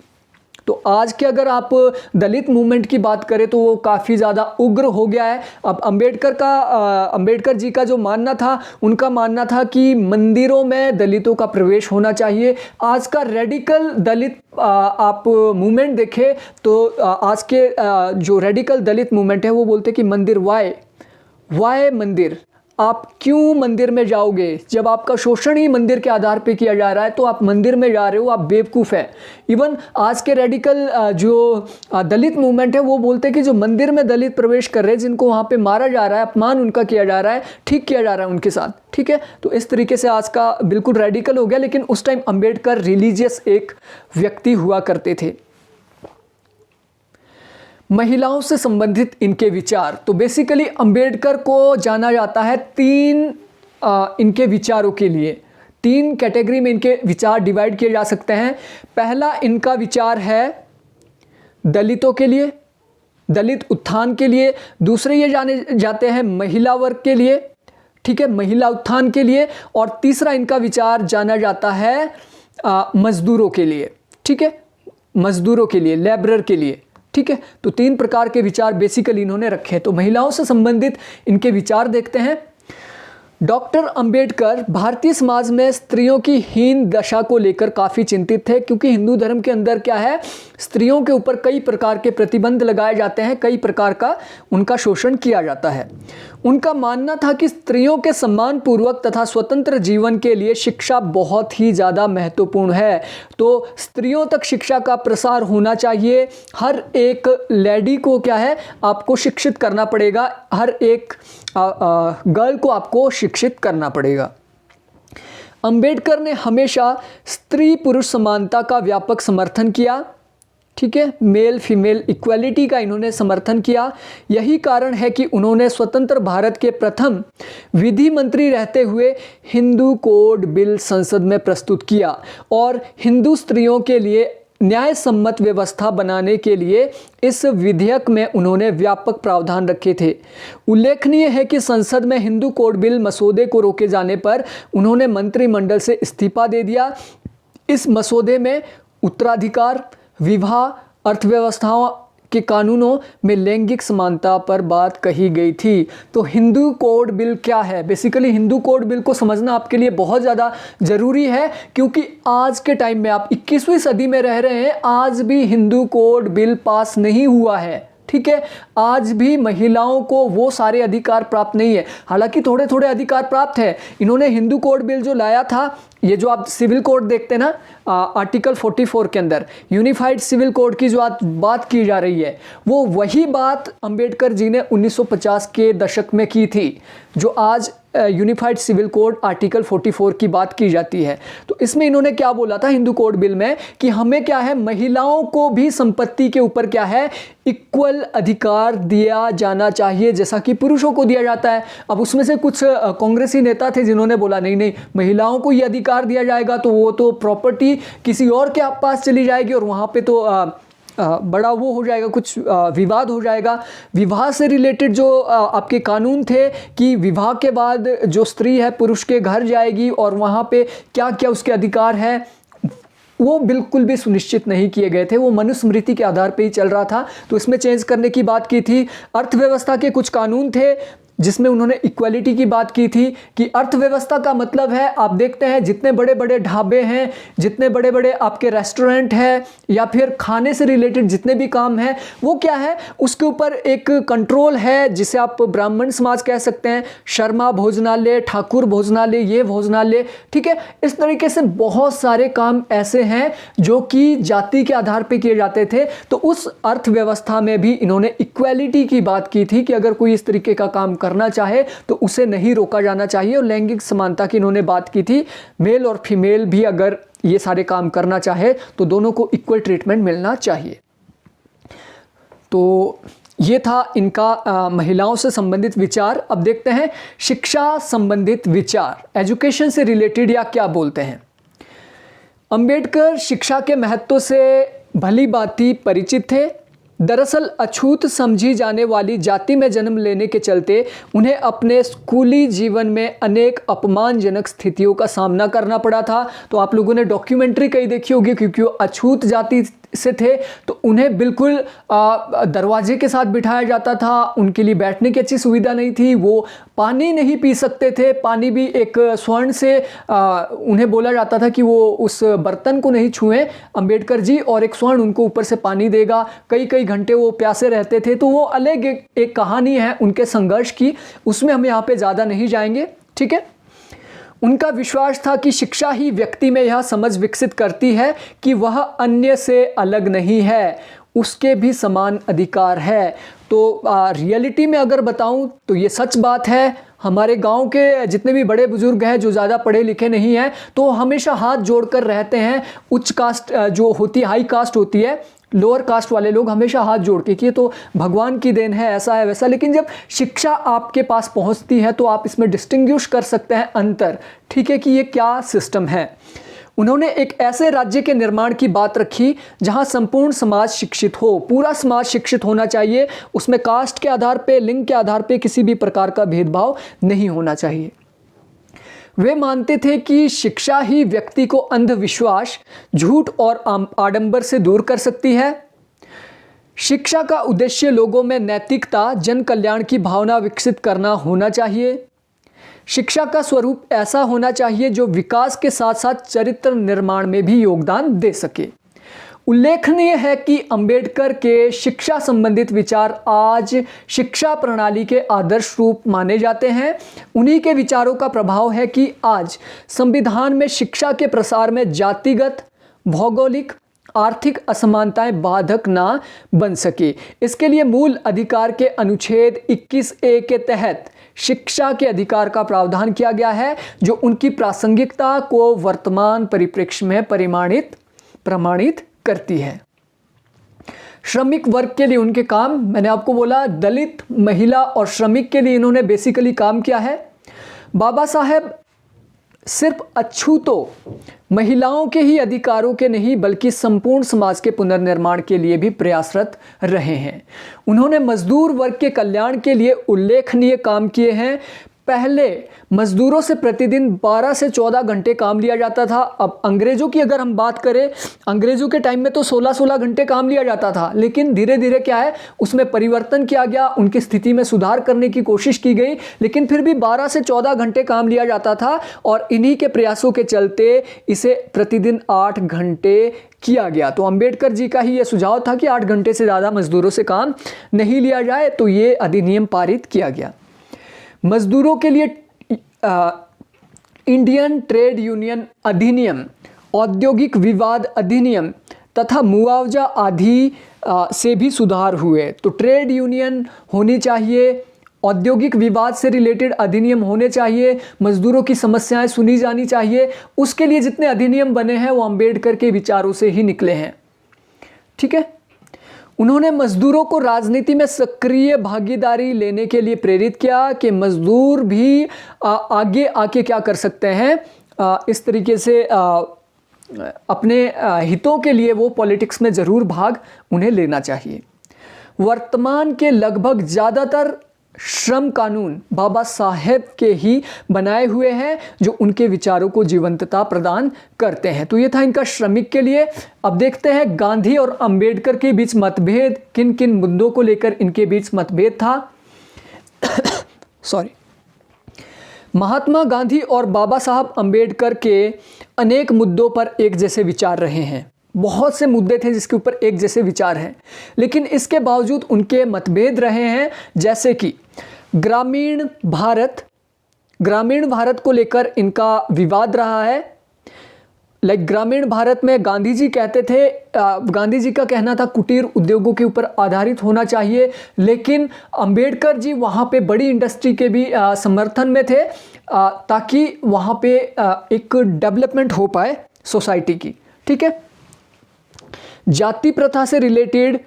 तो आज के अगर आप दलित मूवमेंट की बात करें तो वो काफ़ी ज़्यादा उग्र हो गया है। अब अंबेडकर जी का जो मानना था, उनका मानना था कि मंदिरों में दलितों का प्रवेश होना चाहिए। आज का रेडिकल दलित आप मूवमेंट देखें तो आज के जो रेडिकल दलित मूवमेंट है वो बोलते कि मंदिर वाय मंदिर, आप क्यों मंदिर में जाओगे जब आपका शोषण ही मंदिर के आधार पे किया जा रहा है, तो आप मंदिर में जा रहे हो, आप बेवकूफ़ है। इवन आज के रेडिकल जो दलित मूवमेंट है वो बोलते हैं कि जो मंदिर में दलित प्रवेश कर रहे हैं, जिनको वहाँ पे मारा जा रहा है, अपमान उनका किया जा रहा है, ठीक किया जा रहा है उनके साथ, ठीक है। तो इस तरीके से आज का बिल्कुल रेडिकल हो गया। लेकिन उस टाइम अंबेडकर रिलीजियस एक व्यक्ति हुआ करते थे। महिलाओं से संबंधित इनके विचार, तो बेसिकली अंबेडकर को जाना जाता है 3 इनके विचारों के लिए। तीन कैटेगरी में इनके विचार डिवाइड किए जा सकते हैं। पहला इनका विचार है दलितों के लिए, दलित उत्थान के लिए। दूसरे ये जाने जाते हैं महिला वर्ग के लिए, ठीक है, महिला उत्थान के लिए। और तीसरा इनका विचार जाना जाता है मजदूरों के लिए, ठीक है, मजदूरों के लिए, लेबरर के लिए, ठीक है। तो तीन प्रकार के विचार बेसिकली इन्होंने रखे। तो महिलाओं से संबंधित इनके विचार देखते हैं। डॉक्टर अंबेडकर भारतीय समाज में स्त्रियों की हीन दशा को लेकर काफ़ी चिंतित थे, क्योंकि हिंदू धर्म के अंदर क्या है, स्त्रियों के ऊपर कई प्रकार के प्रतिबंध लगाए जाते हैं, कई प्रकार का उनका शोषण किया जाता है। उनका मानना था कि स्त्रियों के सम्मानपूर्वक तथा स्वतंत्र जीवन के लिए शिक्षा बहुत ही ज़्यादा महत्वपूर्ण है। तो स्त्रियों तक शिक्षा का प्रसार होना चाहिए। हर एक लेडी को क्या है, आपको शिक्षित करना पड़ेगा, हर एक गर्ल को आपको शिक्षित करना पड़ेगा। अंबेडकर ने हमेशा स्त्री पुरुष समानता का व्यापक समर्थन किया, ठीक है, मेल फीमेल इक्वालिटी का इन्होंने समर्थन किया। यही कारण है कि उन्होंने स्वतंत्र भारत के प्रथम विधि मंत्री रहते हुए हिंदू कोड बिल संसद में प्रस्तुत किया और हिंदू स्त्रियों के लिए न्याय सम्मत व्यवस्था बनाने के लिए इस विधेयक में उन्होंने व्यापक प्रावधान रखे थे। उल्लेखनीय है कि संसद में हिंदू कोड बिल मसौदे को रोके जाने पर उन्होंने मंत्रिमंडल से इस्तीफा दे दिया। इस मसौदे में उत्तराधिकार, विवाह, अर्थव्यवस्थाओं के कानूनों में लैंगिक समानता पर बात कही गई थी। तो हिंदू कोड बिल क्या है? बेसिकली हिंदू कोड बिल को समझना आपके लिए बहुत ज़्यादा ज़रूरी है, क्योंकि आज के टाइम में आप 21वीं सदी में रह रहे हैं, आज भी हिंदू कोड बिल पास नहीं हुआ है, ठीक है। आज भी महिलाओं को वो सारे अधिकार प्राप्त नहीं है, हालांकि थोड़े थोड़े अधिकार प्राप्त है। इन्होंने हिंदू कोड बिल जो लाया था, ये जो आप सिविल कोड देखते हैं ना, आर्टिकल 44 के अंदर यूनिफाइड सिविल कोड की जो बात की जा रही है, वो वही बात अंबेडकर जी ने 1950 के दशक में की थी, जो आज यूनिफाइड सिविल कोड आर्टिकल 44 की बात की जाती है। तो इसमें इन्होंने क्या बोला था हिंदू कोड बिल में, कि हमें क्या है, महिलाओं को भी संपत्ति के ऊपर क्या है, इक्वल अधिकार दिया जाना चाहिए जैसा कि पुरुषों को दिया जाता है। अब उसमें से कुछ कांग्रेसी नेता थे जिन्होंने बोला नहीं नहीं, महिलाओं को ये अधिकार दिया जाएगा तो वो तो प्रॉपर्टी किसी और के पास चली जाएगी और वहाँ पे तो बड़ा वो हो जाएगा, कुछ विवाद हो जाएगा। विवाह से रिलेटेड जो आपके कानून थे कि विवाह के बाद जो स्त्री है पुरुष के घर जाएगी और वहाँ पे क्या क्या उसके अधिकार है, वो बिल्कुल भी सुनिश्चित नहीं किए गए थे, वो मनुस्मृति के आधार पे ही चल रहा था। तो इसमें चेंज करने की बात की थी। अर्थव्यवस्था के कुछ कानून थे जिसमें उन्होंने इक्वालिटी की बात की थी, कि अर्थव्यवस्था का मतलब है, आप देखते हैं जितने बड़े बड़े ढाबे हैं, जितने बड़े बड़े आपके रेस्टोरेंट हैं, या फिर खाने से रिलेटेड जितने भी काम हैं, वो क्या है, उसके ऊपर एक कंट्रोल है, जिसे आप ब्राह्मण समाज कह सकते हैं, शर्मा भोजनालय, ठाकुर भोजनालय, ये भोजनालय, ठीक है। इस तरीके से बहुत सारे काम ऐसे हैं जो कि जाति के आधार पर किए जाते थे। तो उस अर्थव्यवस्था में भी इन्होंने इक्वालिटी की बात की थी कि अगर कोई इस तरीके का काम करना चाहे तो उसे नहीं रोका जाना चाहिए। और लैंगिक समानता की इन्होंने बात की थी, मेल और फीमेल भी अगर ये सारे काम करना चाहे तो दोनों को इक्वल ट्रीटमेंट मिलना चाहिए। तो ये था इनका महिलाओं से संबंधित विचार। अब देखते हैं शिक्षा संबंधित विचार, एजुकेशन से रिलेटेड या क्या बोलते हैं। अंबेडकर शिक्षा के महत्व से भली भांति परिचित थे। दरअसल अछूत समझी जाने वाली जाति में जन्म लेने के चलते उन्हें अपने स्कूली जीवन में अनेक अपमानजनक स्थितियों का सामना करना पड़ा था। तो आप लोगों ने डॉक्यूमेंट्री कई देखी होगी, क्योंकि वो अछूत जाति से थे तो उन्हें बिल्कुल दरवाजे के साथ बिठाया जाता था, उनके लिए बैठने की अच्छी सुविधा नहीं थी, वो पानी नहीं पी सकते थे, पानी भी एक स्वर्ण से उन्हें बोला जाता था कि वो उस बर्तन को नहीं छुएं अंबेडकर जी, और एक स्वर्ण उनको ऊपर से पानी देगा, कई कई घंटे वो प्यासे रहते थे। तो वो अलग एक कहानी है उनके संघर्ष की, उसमें हम यहाँ पे ज़्यादा नहीं जाएंगे, ठीक है। उनका विश्वास था कि शिक्षा ही व्यक्ति में यह समझ विकसित करती है कि वह अन्य से अलग नहीं है, उसके भी समान अधिकार है। तो रियलिटी में अगर बताऊं तो ये सच बात है। हमारे गांव के जितने भी बड़े बुजुर्ग हैं जो ज़्यादा पढ़े लिखे नहीं हैं, तो हमेशा हाथ जोड़कर रहते हैं। उच्च कास्ट जो होती है, हाई कास्ट होती है, लोअर कास्ट वाले लोग हमेशा हाथ जोड़ के कि ये तो भगवान की देन है, ऐसा है वैसा, लेकिन जब शिक्षा आपके पास पहुंचती है तो आप इसमें डिस्टिंग्विश कर सकते हैं अंतर, ठीक है, कि ये क्या सिस्टम है। उन्होंने एक ऐसे राज्य के निर्माण की बात रखी जहां संपूर्ण समाज शिक्षित हो, पूरा समाज शिक्षित होना चाहिए, उसमें कास्ट के आधार पे, लिंग के आधार पे किसी भी प्रकार का भेदभाव नहीं होना चाहिए। वे मानते थे कि शिक्षा ही व्यक्ति को अंधविश्वास, झूठ और आडंबर से दूर कर सकती है। शिक्षा का उद्देश्य लोगों में नैतिकता, जन कल्याण की भावना विकसित करना होना चाहिए। शिक्षा का स्वरूप ऐसा होना चाहिए जो विकास के साथ साथ चरित्र निर्माण में भी योगदान दे सके। उल्लेखनीय है कि अंबेडकर के शिक्षा संबंधित विचार आज शिक्षा प्रणाली के आदर्श रूप माने जाते हैं। उन्हीं के विचारों का प्रभाव है कि आज संविधान में शिक्षा के प्रसार में जातिगत, भौगोलिक, आर्थिक असमानताएं बाधक ना बन सके। इसके लिए मूल अधिकार के अनुच्छेद 21A के तहत शिक्षा के अधिकार का प्रावधान किया गया है, जो उनकी प्रासंगिकता को वर्तमान परिप्रेक्ष्य में प्रमाणित करती है। श्रमिक वर्ग के लिए उनके काम, मैंने आपको बोला दलित, महिला और श्रमिक के लिए इन्होंने बेसिकली काम किया है। बाबा साहेब सिर्फ अछूतों महिलाओं के ही अधिकारों के नहीं बल्कि संपूर्ण समाज के पुनर्निर्माण के लिए भी प्रयासरत रहे हैं। उन्होंने मजदूर वर्ग के कल्याण के लिए उल्लेखनीय काम किए हैं। पहले मजदूरों से प्रतिदिन 12 से 14 घंटे काम लिया जाता था। अब अंग्रेज़ों की अगर हम बात करें, अंग्रेज़ों के टाइम में तो 16-16 घंटे काम लिया जाता था, लेकिन धीरे धीरे क्या है उसमें परिवर्तन किया गया, उनकी स्थिति में सुधार करने की कोशिश की गई, लेकिन फिर भी 12 से 14 घंटे काम लिया जाता था और इन्हीं के प्रयासों के चलते इसे प्रतिदिन 8 घंटे किया गया। तो अंबेडकर जी का ही यह सुझाव था कि 8 घंटे से ज़्यादा मजदूरों से काम नहीं लिया जाए, तो ये अधिनियम पारित किया गया। मजदूरों के लिए इंडियन ट्रेड यूनियन अधिनियम, औद्योगिक विवाद अधिनियम तथा मुआवजा आदि से भी सुधार हुए। तो ट्रेड यूनियन होनी चाहिए, औद्योगिक विवाद से रिलेटेड अधिनियम होने चाहिए, मजदूरों की समस्याएं सुनी जानी चाहिए। उसके लिए जितने अधिनियम बने हैं वो अंबेडकर के विचारों से ही निकले हैं, ठीक है। उन्होंने मजदूरों को राजनीति में सक्रिय भागीदारी लेने के लिए प्रेरित किया कि मजदूर भी आगे आके क्या कर सकते हैं, इस तरीके से अपने हितों के लिए वो पॉलिटिक्स में ज़रूर भाग उन्हें लेना चाहिए। वर्तमान के लगभग ज़्यादातर श्रम कानून बाबा साहेब के ही बनाए हुए हैं, जो उनके विचारों को जीवंतता प्रदान करते हैं। तो ये था इनका श्रमिक के लिए। अब देखते हैं गांधी और अंबेडकर के बीच मतभेद, किन किन मुद्दों को लेकर इनके बीच मतभेद था। महात्मा गांधी और बाबा साहब अंबेडकर के अनेक मुद्दों पर एक जैसे विचार रहे हैं। बहुत से मुद्दे थे जिसके ऊपर एक जैसे विचार हैं, लेकिन इसके बावजूद उनके मतभेद रहे हैं। जैसे कि ग्रामीण भारत को लेकर इनका विवाद रहा है। ग्रामीण भारत में गांधी जी कहते थे, गांधी जी का कहना था कुटीर उद्योगों के ऊपर आधारित होना चाहिए, लेकिन अंबेडकर जी वहाँ पे बड़ी इंडस्ट्री के भी समर्थन में थे, ताकि वहाँ पे एक डेवलपमेंट हो पाए सोसाइटी की, ठीक है। जाति प्रथा से रिलेटेड,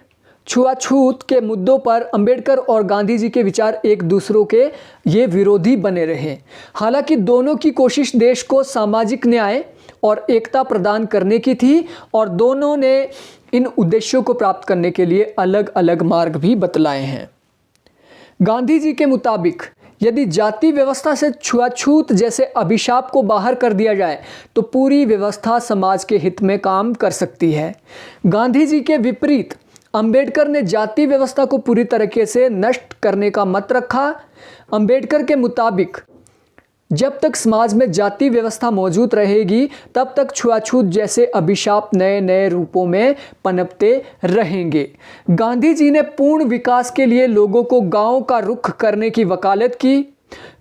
छुआछूत के मुद्दों पर अंबेडकर और गांधी जी के विचार एक दूसरों के ये विरोधी बने रहे। हालांकि दोनों की कोशिश देश को सामाजिक न्याय और एकता प्रदान करने की थी और दोनों ने इन उद्देश्यों को प्राप्त करने के लिए अलग अलग मार्ग भी बतलाए हैं। गांधी जी के मुताबिक यदि जाति व्यवस्था से छुआछूत जैसे अभिशाप को बाहर कर दिया जाए तो पूरी व्यवस्था समाज के हित में काम कर सकती है। गांधी जी के विपरीत अंबेडकर ने जाति व्यवस्था को पूरी तरीके से नष्ट करने का मत रखा। अंबेडकर के मुताबिक जब तक समाज में जाति व्यवस्था मौजूद रहेगी तब तक छुआछूत जैसे अभिशाप नए नए रूपों में पनपते रहेंगे। गांधी जी ने पूर्ण विकास के लिए लोगों को गांव का रुख करने की वकालत की।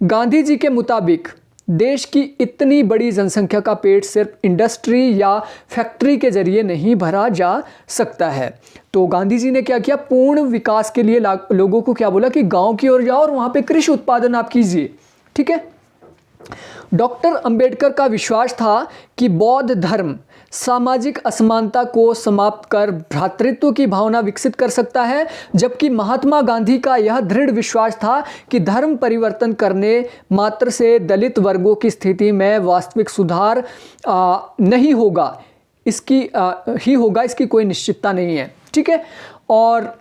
गांधी जी के मुताबिक देश की इतनी बड़ी जनसंख्या का पेट सिर्फ इंडस्ट्री या फैक्ट्री के जरिए नहीं भरा जा सकता है। तो गांधी जी ने क्या किया, पूर्ण विकास के लिए लोगों को क्या बोला कि गांव की ओर जाओ और वहाँ पे कृषि उत्पादन आप कीजिए, ठीक है। डॉक्टर अंबेडकर का विश्वास था कि बौद्ध धर्म सामाजिक असमानता को समाप्त कर भ्रातृत्व की भावना विकसित कर सकता है, जबकि महात्मा गांधी का यह दृढ़ विश्वास था कि धर्म परिवर्तन करने मात्र से दलित वर्गों की स्थिति में वास्तविक सुधार नहीं होगा, इसकी कोई निश्चितता नहीं है। ठीक है, और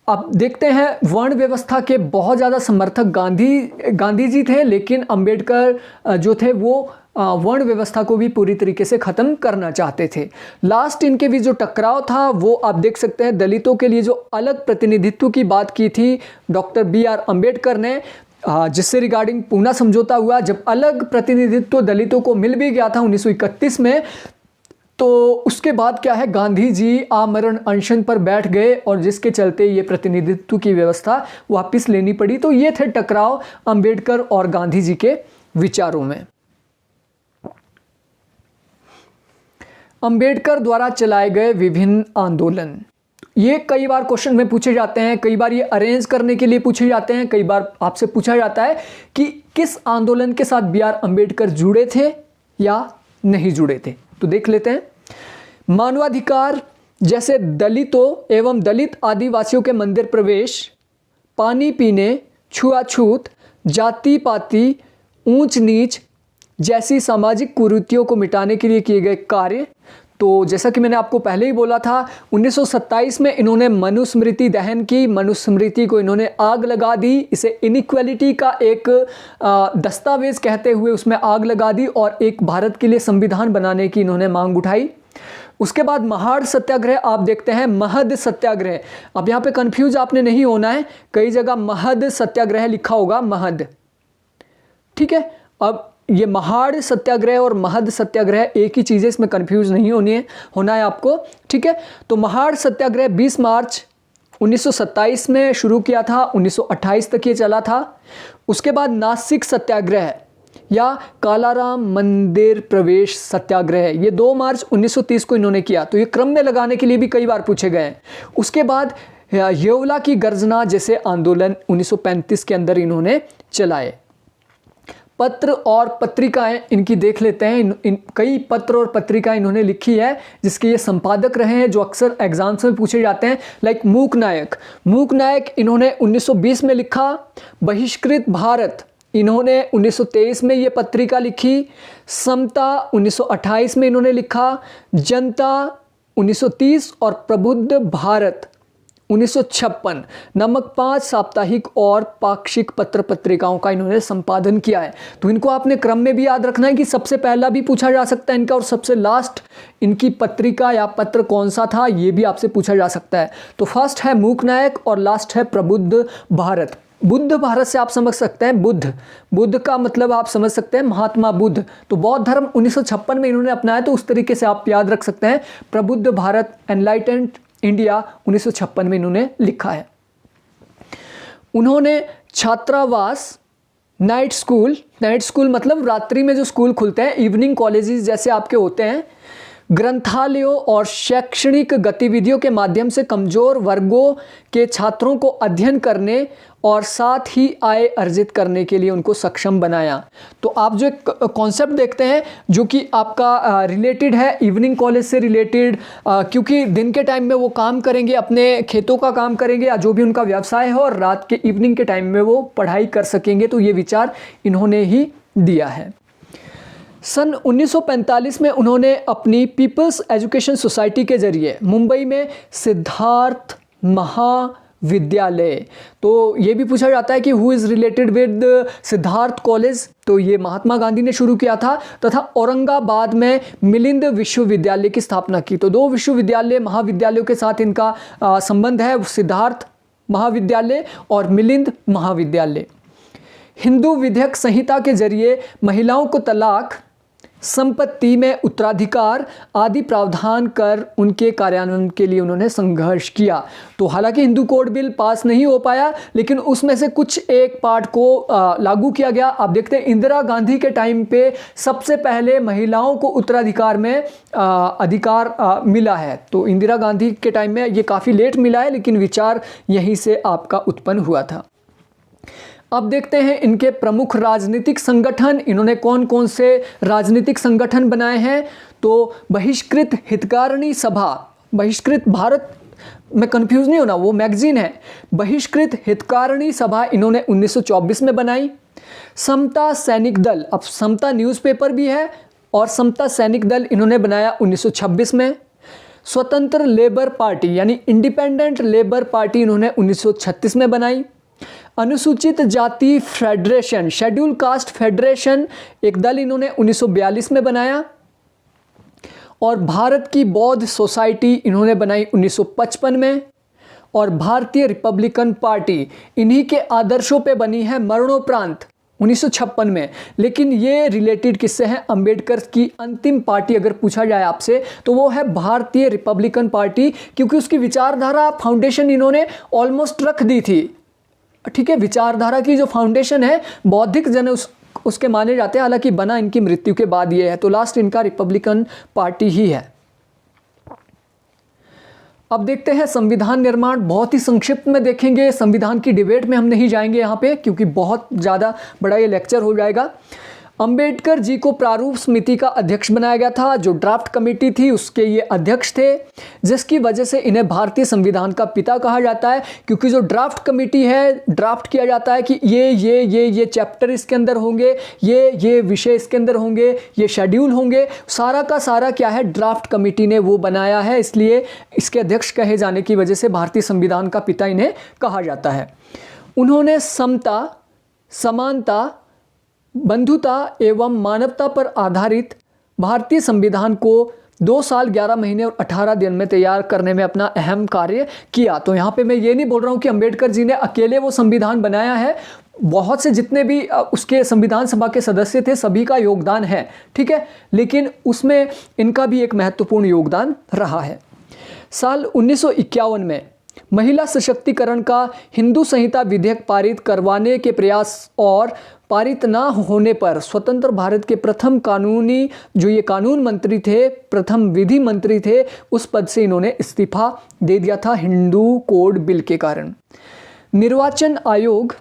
अब देखते हैं, वर्ण व्यवस्था के बहुत ज़्यादा समर्थक गांधी जी थे, लेकिन अंबेडकर जो थे वो वर्ण व्यवस्था को भी पूरी तरीके से ख़त्म करना चाहते थे। लास्ट इनके बीच जो टकराव था वो आप देख सकते हैं, दलितों के लिए जो अलग प्रतिनिधित्व की बात की थी डॉक्टर BR अम्बेडकर ने, जिससे रिगार्डिंग पूना समझौता हुआ। जब अलग प्रतिनिधित्व दलितों को मिल भी गया था 1931 में, तो उसके बाद क्या है, गांधी जी आमरण अनशन पर बैठ गए और जिसके चलते ये प्रतिनिधित्व की व्यवस्था वापस लेनी पड़ी। तो ये थे टकराव अंबेडकर और गांधी जी के विचारों में। अंबेडकर द्वारा चलाए गए विभिन्न आंदोलन, ये कई बार क्वेश्चन में पूछे जाते हैं, कई बार ये अरेंज करने के लिए पूछे जाते हैं, कई बार आपसे पूछा जाता है कि किस आंदोलन के साथ BR अम्बेडकर जुड़े थे या नहीं जुड़े थे। तो देख लेते हैं। मानवाधिकार जैसे दलितों एवं दलित आदिवासियों के मंदिर प्रवेश, पानी पीने, छुआछूत, जाति पाति, ऊंच नीच जैसी सामाजिक कुरीतियों को मिटाने के लिए किए गए कार्य। तो जैसा कि मैंने आपको पहले ही बोला था, 1927 में इन्होंने मनुस्मृति दहन की, मनुस्मृति को इन्होंने आग लगा दी, इसे इनइक्वालिटी का एक दस्तावेज कहते हुए उसमें आग लगा दी और एक भारत के लिए संविधान बनाने की इन्होंने मांग उठाई। उसके बाद महाड़ सत्याग्रह आप देखते हैं, महद सत्याग्रह। अब यहाँ पे कंफ्यूज आपने नहीं होना है, कई जगह महद सत्याग्रह लिखा होगा, महद। ठीक है, अब ये महाड़ सत्याग्रह और महद सत्याग्रह एक ही चीज़ है, इसमें कंफ्यूज नहीं होना है आपको। ठीक है, तो महाड़ सत्याग्रह 20 मार्च 1927 में शुरू किया था, 1928 तक ये चला था। उसके बाद नासिक सत्याग्रह या कालाराम मंदिर प्रवेश सत्याग्रह, ये 2 मार्च 1930 को इन्होंने किया। तो ये क्रम में लगाने के लिए भी कई बार पूछे गए हैं। उसके बाद येवला की गर्जना जैसे आंदोलन 1935 के अंदर इन्होंने चलाए। पत्र और पत्रिकाएं इनकी देख लेते हैं। कई पत्र और पत्रिकाएं इन्होंने लिखी है जिसके ये संपादक रहे हैं, जो अक्सर एग्जाम्स में पूछे जाते हैं। लाइक मूक नायक इन्होंने 1920 में लिखा। बहिष्कृत भारत इन्होंने 1923 में ये पत्रिका लिखी। समता 1928 में इन्होंने लिखा। जनता 1930 और प्रबुद्ध भारत 1956 नमक 5 साप्ताहिक और पाक्षिक पत्र पत्रिकाओं का इन्होंने संपादन किया है। तो इनको आपने क्रम में भी याद रखना है कि सबसे पहला भी पूछा जा सकता है इनका, और सबसे लास्ट इनकी पत्रिका या पत्र कौन सा था ये भी आपसे पूछा जा सकता है। तो फर्स्ट है मूक नायक और लास्ट है प्रबुद्ध भारत। बुद्ध भारत से आप समझ सकते हैं बुद्ध का मतलब आप समझ सकते हैं महात्मा बुद्ध। तो बौद्ध धर्म 1956 में इन्होंने अपनाया, तो उस तरीके से आप याद रख सकते हैं। प्रबुद्ध भारत एनलाइटेंड इंडिया 1956 में इन्होंने लिखा है। उन्होंने छात्रावास, नाइट स्कूल मतलब रात्रि में जो स्कूल खुलते हैं, इवनिंग कॉलेजेस जैसे आपके होते हैं, ग्रंथालयों और शैक्षणिक गतिविधियों के माध्यम से कमजोर वर्गों के छात्रों को अध्ययन करने और साथ ही आय अर्जित करने के लिए उनको सक्षम बनाया। तो आप जो एक कॉन्सेप्ट देखते हैं जो कि आपका रिलेटेड है इवनिंग कॉलेज से रिलेटेड, क्योंकि दिन के टाइम में वो काम करेंगे, अपने खेतों का काम करेंगे या जो भी उनका व्यवसाय है, और रात के इवनिंग के टाइम में वो पढ़ाई कर सकेंगे। तो ये विचार इन्होंने ही दिया है। सन 1945 में उन्होंने अपनी पीपल्स एजुकेशन सोसाइटी के जरिए मुंबई में सिद्धार्थ महाविद्यालय, तो ये भी पूछा जाता है कि who is related with Siddharth college, तो ये महात्मा गांधी ने शुरू किया था, तथा औरंगाबाद में मिलिंद विश्वविद्यालय की स्थापना की। तो 2 विश्वविद्यालय महाविद्यालयों के साथ इनका संबंध है, सिद्धार्थ महाविद्यालय और मिलिंद महाविद्यालय। हिंदू विधिक संहिता के जरिए महिलाओं को तलाक, संपत्ति में उत्तराधिकार आदि प्रावधान कर उनके कार्यान्वयन के लिए उन्होंने संघर्ष किया। तो हालांकि हिंदू कोड बिल पास नहीं हो पाया, लेकिन उसमें से कुछ एक पार्ट को लागू किया गया। आप देखते हैं इंदिरा गांधी के टाइम पे सबसे पहले महिलाओं को उत्तराधिकार में अधिकार मिला है। तो इंदिरा गांधी के टाइम में ये काफ़ी लेट मिला है, लेकिन विचार यहीं से आपका उत्पन्न हुआ था। अब देखते हैं इनके प्रमुख राजनीतिक संगठन, इन्होंने कौन कौन से राजनीतिक संगठन बनाए हैं। तो बहिष्कृत हितकारिणी सभा, बहिष्कृत भारत में कंफ्यूज नहीं होना, वो मैगजीन है। बहिष्कृत हितकारिणी सभा इन्होंने 1924 में बनाई। समता सैनिक दल, अब समता न्यूज़पेपर भी है, और समता सैनिक दल इन्होंने बनाया 1926 में। स्वतंत्र लेबर पार्टी यानी इंडिपेंडेंट लेबर पार्टी इन्होंने 1936 में बनाई। अनुसूचित जाति फेडरेशन, शेड्यूल कास्ट फेडरेशन, एक दल इन्होंने 1942 में बनाया। और भारत की बौद्ध सोसाइटी इन्होंने बनाई 1955 में। और भारतीय रिपब्लिकन पार्टी इन्हीं के आदर्शों पे बनी है मरणोपरांत 1956 में। लेकिन ये रिलेटेड किससे हैं? अंबेडकर की अंतिम पार्टी अगर पूछा जाए आपसे तो वो है भारतीय रिपब्लिकन पार्टी, क्योंकि उसकी विचारधारा फाउंडेशन इन्होंने ऑलमोस्ट रख दी थी। ठीक है, विचारधारा की जो फाउंडेशन है बौद्धिक जन उसके माने जाते हैं, हालांकि बना इनकी मृत्यु के बाद ये है। तो लास्ट इनका रिपब्लिकन पार्टी ही है। अब देखते हैं संविधान निर्माण, बहुत ही संक्षिप्त में देखेंगे, संविधान की डिबेट में हम नहीं जाएंगे यहाँ पे, क्योंकि बहुत ज़्यादा बड़ा ये लेक्चर हो जाएगा। अंबेडकर जी को प्रारूप समिति का अध्यक्ष बनाया गया था, जो ड्राफ्ट कमेटी थी उसके ये अध्यक्ष थे, जिसकी वजह से इन्हें भारतीय संविधान का पिता कहा जाता है। क्योंकि जो ड्राफ्ट कमेटी है, ड्राफ्ट किया जाता है कि ये चैप्टर इसके अंदर होंगे, ये विषय इसके अंदर होंगे, ये शेड्यूल होंगे, सारा का सारा क्या है, ड्राफ्ट कमेटी ने वो बनाया है, इसलिए इसके अध्यक्ष कहे जाने की वजह से भारतीय संविधान का पिता इन्हें कहा जाता है। उन्होंने समता, समानता, बंधुता एवं मानवता पर आधारित भारतीय संविधान को 2 साल 11 महीने और 18 दिन में तैयार करने में अपना अहम कार्य किया। तो यहाँ पे मैं ये नहीं बोल रहा हूँ कि अंबेडकर जी ने अकेले वो संविधान बनाया है, बहुत से जितने भी उसके संविधान सभा के सदस्य थे सभी का योगदान है, ठीक है, लेकिन उसमें इनका भी एक महत्वपूर्ण योगदान रहा है। साल 1951 में महिला सशक्तिकरण का हिंदू संहिता विधेयक पारित करवाने के प्रयास और पारित ना होने पर स्वतंत्र भारत के प्रथम कानूनी जो ये कानून मंत्री थे, प्रथम विधि मंत्री थे, उस पद से इन्होंने इस्तीफा दे दिया था हिंदू कोड बिल के कारण। निर्वाचन आयोग,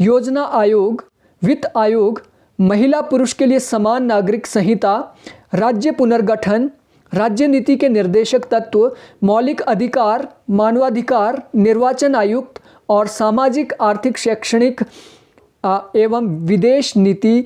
योजना आयोग, वित्त आयोग, महिला पुरुष के लिए समान नागरिक संहिता, राज्य पुनर्गठन, राज्य नीति के निर्देशक तत्व, मौलिक अधिकार, मानवाधिकार, निर्वाचन आयुक्त और सामाजिक आर्थिक शैक्षणिक एवं विदेश नीति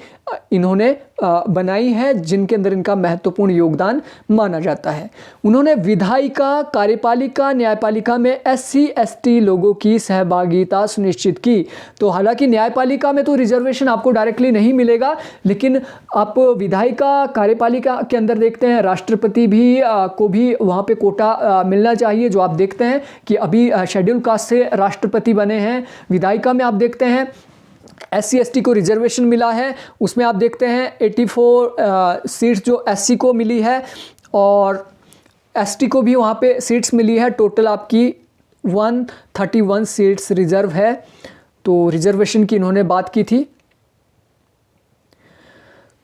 इन्होंने बनाई है, जिनके अंदर इनका महत्वपूर्ण योगदान माना जाता है। उन्होंने विधायिका, कार्यपालिका, न्यायपालिका में SC ST लोगों की सहभागिता सुनिश्चित की। तो हालांकि न्यायपालिका में तो रिजर्वेशन आपको डायरेक्टली नहीं मिलेगा, लेकिन आप विधायिका, कार्यपालिका के अंदर देखते हैं राष्ट्रपति भी को भी वहाँ पे कोटा मिलना चाहिए, जो आप देखते हैं कि अभी शेड्यूल कास्ट से राष्ट्रपति बने हैं। विधायिका में आप देखते हैं SC ST को रिजर्वेशन मिला है, उसमें आप देखते हैं 84 सीट्स जो SC को मिली है और ST को भी वहाँ पे सीट्स मिली है। टोटल आपकी 131 सीट्स रिजर्व है। तो रिजर्वेशन की इन्होंने बात की थी।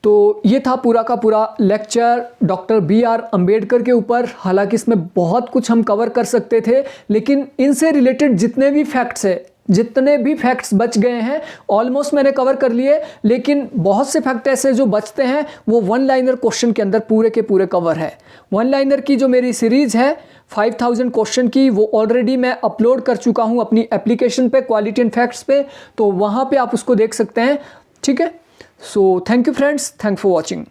तो ये था पूरा का पूरा लेक्चर डॉक्टर BR अंबेडकर के ऊपर। हालांकि इसमें बहुत कुछ हम कवर कर सकते थे, लेकिन इनसे रिलेटेड जितने भी फैक्ट्स बच गए हैं ऑलमोस्ट मैंने कवर कर लिए, लेकिन बहुत से फैक्ट ऐसे जो बचते हैं वो 1 लाइनर क्वेश्चन के अंदर पूरे के पूरे कवर है। 1 लाइनर की जो मेरी सीरीज़ है 5000 क्वेश्चन की, वो ऑलरेडी मैं अपलोड कर चुका हूँ अपनी एप्लीकेशन पे, क्वालिटी एंड फैक्ट्स पे, तो वहाँ पे आप उसको देख सकते हैं, ठीक है। So thank you friends, thank for watching.